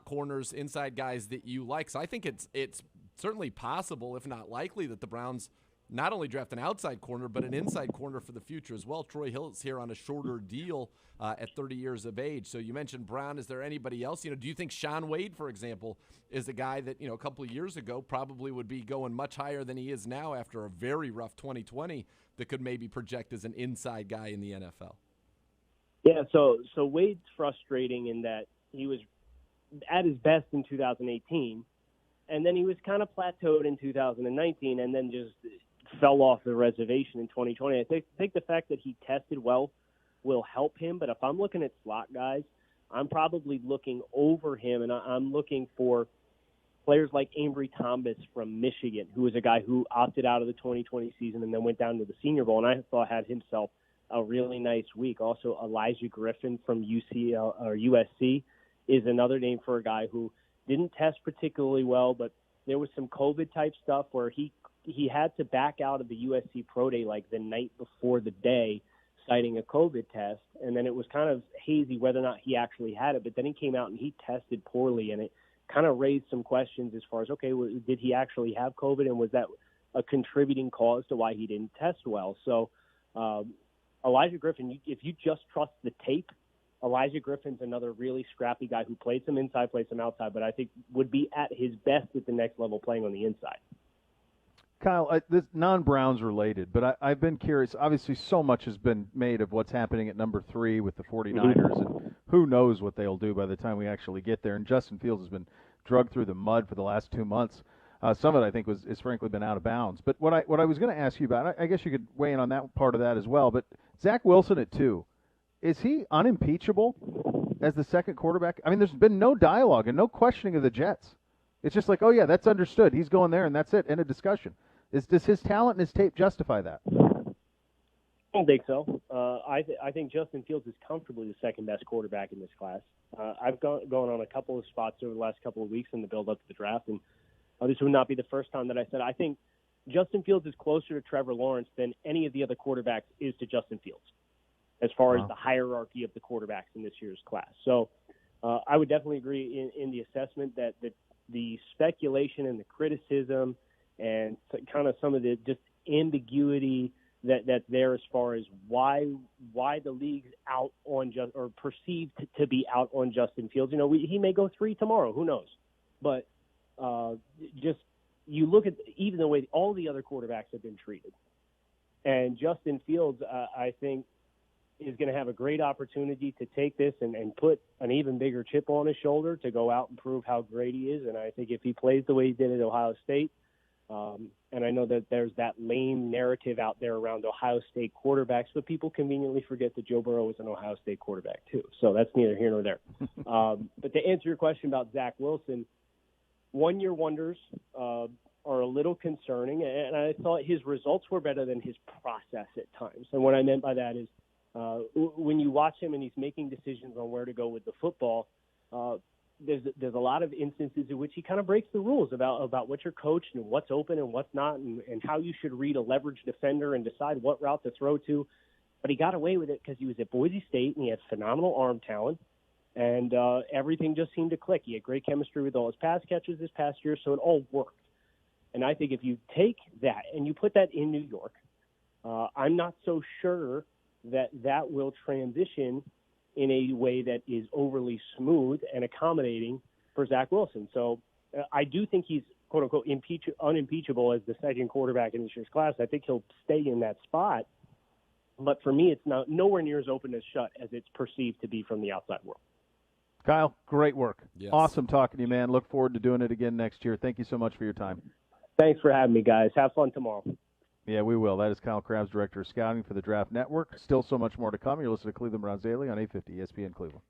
corners, inside guys that you like? So I think it's certainly possible, if not likely, that the Browns not only draft an outside corner, but an inside corner for the future as well. Troy Hill's here on a shorter deal at 30 years of age. So you mentioned Brown. Is there anybody else? Do you think Shaun Wade, for example, is a guy that, a couple of years ago probably would be going much higher than he is now after a very rough 2020 that could maybe project as an inside guy in the NFL? Yeah, so Wade's frustrating in that he was at his best in 2018, and then he was kind of plateaued in 2019 and then just fell off the reservation in 2020. I think the fact that he tested well will help him, but if I'm looking at slot guys, I'm probably looking over him, and I'm looking for players like Ambry Thomas from Michigan, who was a guy who opted out of the 2020 season and then went down to the Senior Bowl, and I thought had himself a really nice week. Also, Elijah Griffin from USC is another name for a guy who didn't test particularly well, but there was some COVID-type stuff where he had to back out of the USC Pro Day like the night before the day, citing a COVID test, and then it was kind of hazy whether or not he actually had it, but then he came out and he tested poorly, and it kind of raised some questions as far as, okay, well, did he actually have COVID, and was that a contributing cause to why he didn't test well? So Elijah Griffin, if you just trust the tape, Elijah Griffin's another really scrappy guy who played some inside, played some outside, but I think would be at his best at the next level playing on the inside. Kyle, this non-Browns related, but I've been curious. Obviously, so much has been made of what's happening at number 3 with the 49ers, and who knows what they'll do by the time we actually get there. And Justin Fields has been drugged through the mud for the last 2 months. Some of it, I think, is frankly been out of bounds. But what I was going to ask you about, I guess you could weigh in on that part of that as well, but Zach Wilson at 2, is he unimpeachable as the second quarterback? I mean, there's been no dialogue and no questioning of the Jets. It's just like, oh, yeah, that's understood. He's going there, and that's it. End of discussion. Does his talent and his tape justify that? I don't think so. I think Justin Fields is comfortably the second-best quarterback in this class. I've gone on a couple of spots over the last couple of weeks in the build-up to the draft, and this would not be the first time that I said I think Justin Fields is closer to Trevor Lawrence than any of the other quarterbacks is to Justin Fields as far as the hierarchy of the quarterbacks in this year's class. So I would definitely agree in the assessment that the speculation and the criticism and kind of some of the just ambiguity that's there as far as why the league's out on or perceived to be out on Justin Fields. He may go 3 tomorrow. Who knows? But just you look at even the way all the other quarterbacks have been treated. And Justin Fields, I think, is going to have a great opportunity to take this and put an even bigger chip on his shoulder to go out and prove how great he is. And I think if he plays the way he did at Ohio State, and I know that there's that lame narrative out there around Ohio State quarterbacks, but people conveniently forget that Joe Burrow was an Ohio State quarterback too. So that's neither here nor there. But to answer your question about Zach Wilson, one-year wonders are a little concerning, and I thought his results were better than his process at times. And what I meant by that is when you watch him and he's making decisions on where to go with the football, there's a lot of instances in which he kind of breaks the rules about what you're coached and what's open and what's not and how you should read a leverage defender and decide what route to throw to. But he got away with it because he was at Boise State and he had phenomenal arm talent, and everything just seemed to click. He had great chemistry with all his pass catches this past year, so it all worked. And I think if you take that and you put that in New York, I'm not so sure that will transition in a way that is overly smooth and accommodating for Zach Wilson. So I do think he's, quote-unquote, unimpeachable as the second quarterback in this year's class. I think he'll stay in that spot. But for me, it's nowhere near as open as shut as it's perceived to be from the outside world. Kyle, great work. Yes. Awesome talking to you, man. Look forward to doing it again next year. Thank you so much for your time. Thanks for having me, guys. Have fun tomorrow. Yeah, we will. That is Kyle Krabs, Director of Scouting for the Draft Network. Still so much more to come. You're listening to Cleveland Browns Daily on 850 ESPN Cleveland.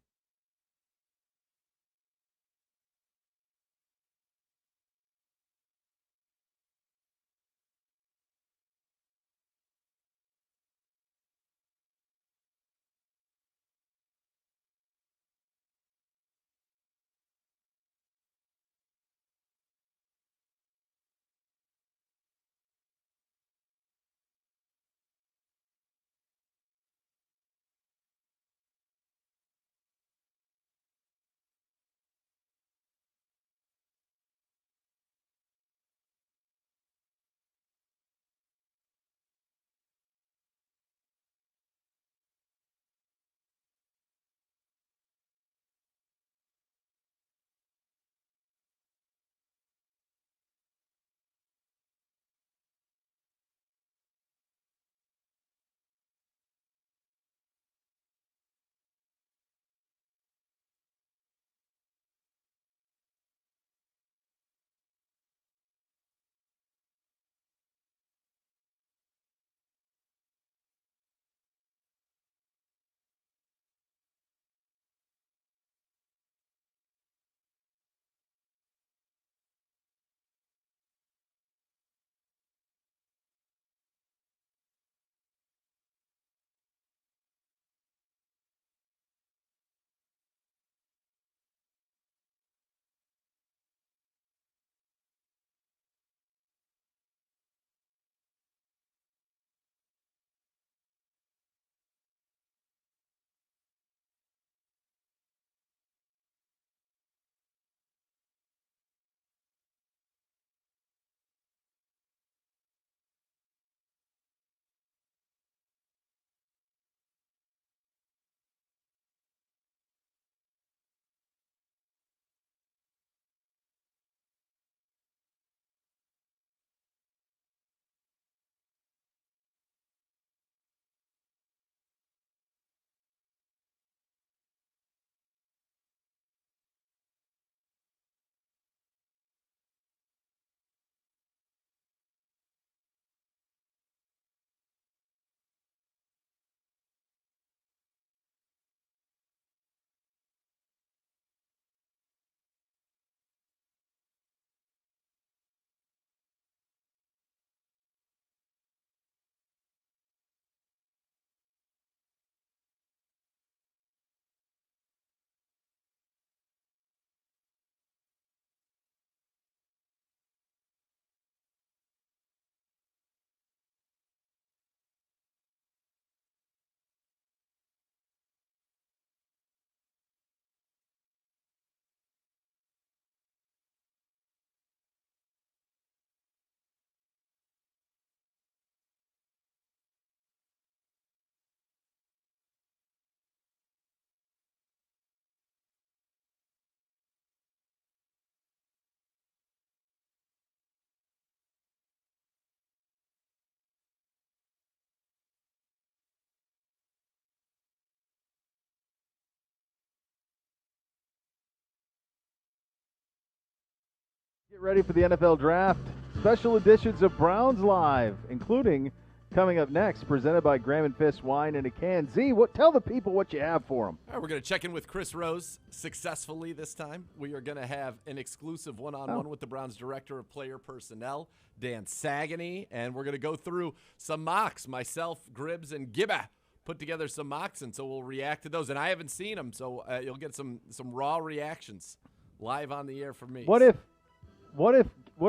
Get ready for the NFL Draft. Special editions of Browns Live, including coming up next, presented by Graham & Fist Wine in a Can. Z, tell the people what you have for them. All right, we're going to check in with Chris Rose successfully this time. We are going to have an exclusive one-on-one with the Browns Director of Player Personnel, Dan Sagany, and we're going to go through some mocks. Myself, Gribbs, and Gibba put together some mocks, and so we'll react to those. And I haven't seen them, so you'll get some raw reactions live on the air from me. What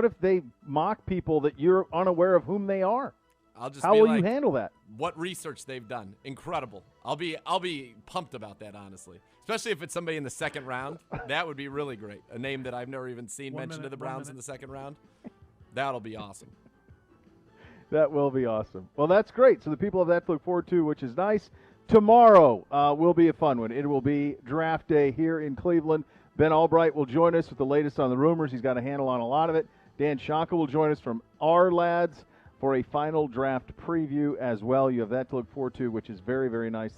if they mock people that you're unaware of whom they are? How will you handle that? What research they've done. Incredible. I'll be pumped about that, honestly. Especially if it's somebody in the second round. That would be really great. A name that I've never even seen mentioned to the Browns in the second round. That'll be awesome. That will be awesome. Well, that's great. So the people have that to look forward to, which is nice. Tomorrow will be a fun one. It will be draft day here in Cleveland. Ben Albright will join us with the latest on the rumors. He's got a handle on a lot of it. Dan Shonka will join us from our lads for a final draft preview as well. You have that to look forward to, which is very, very nice.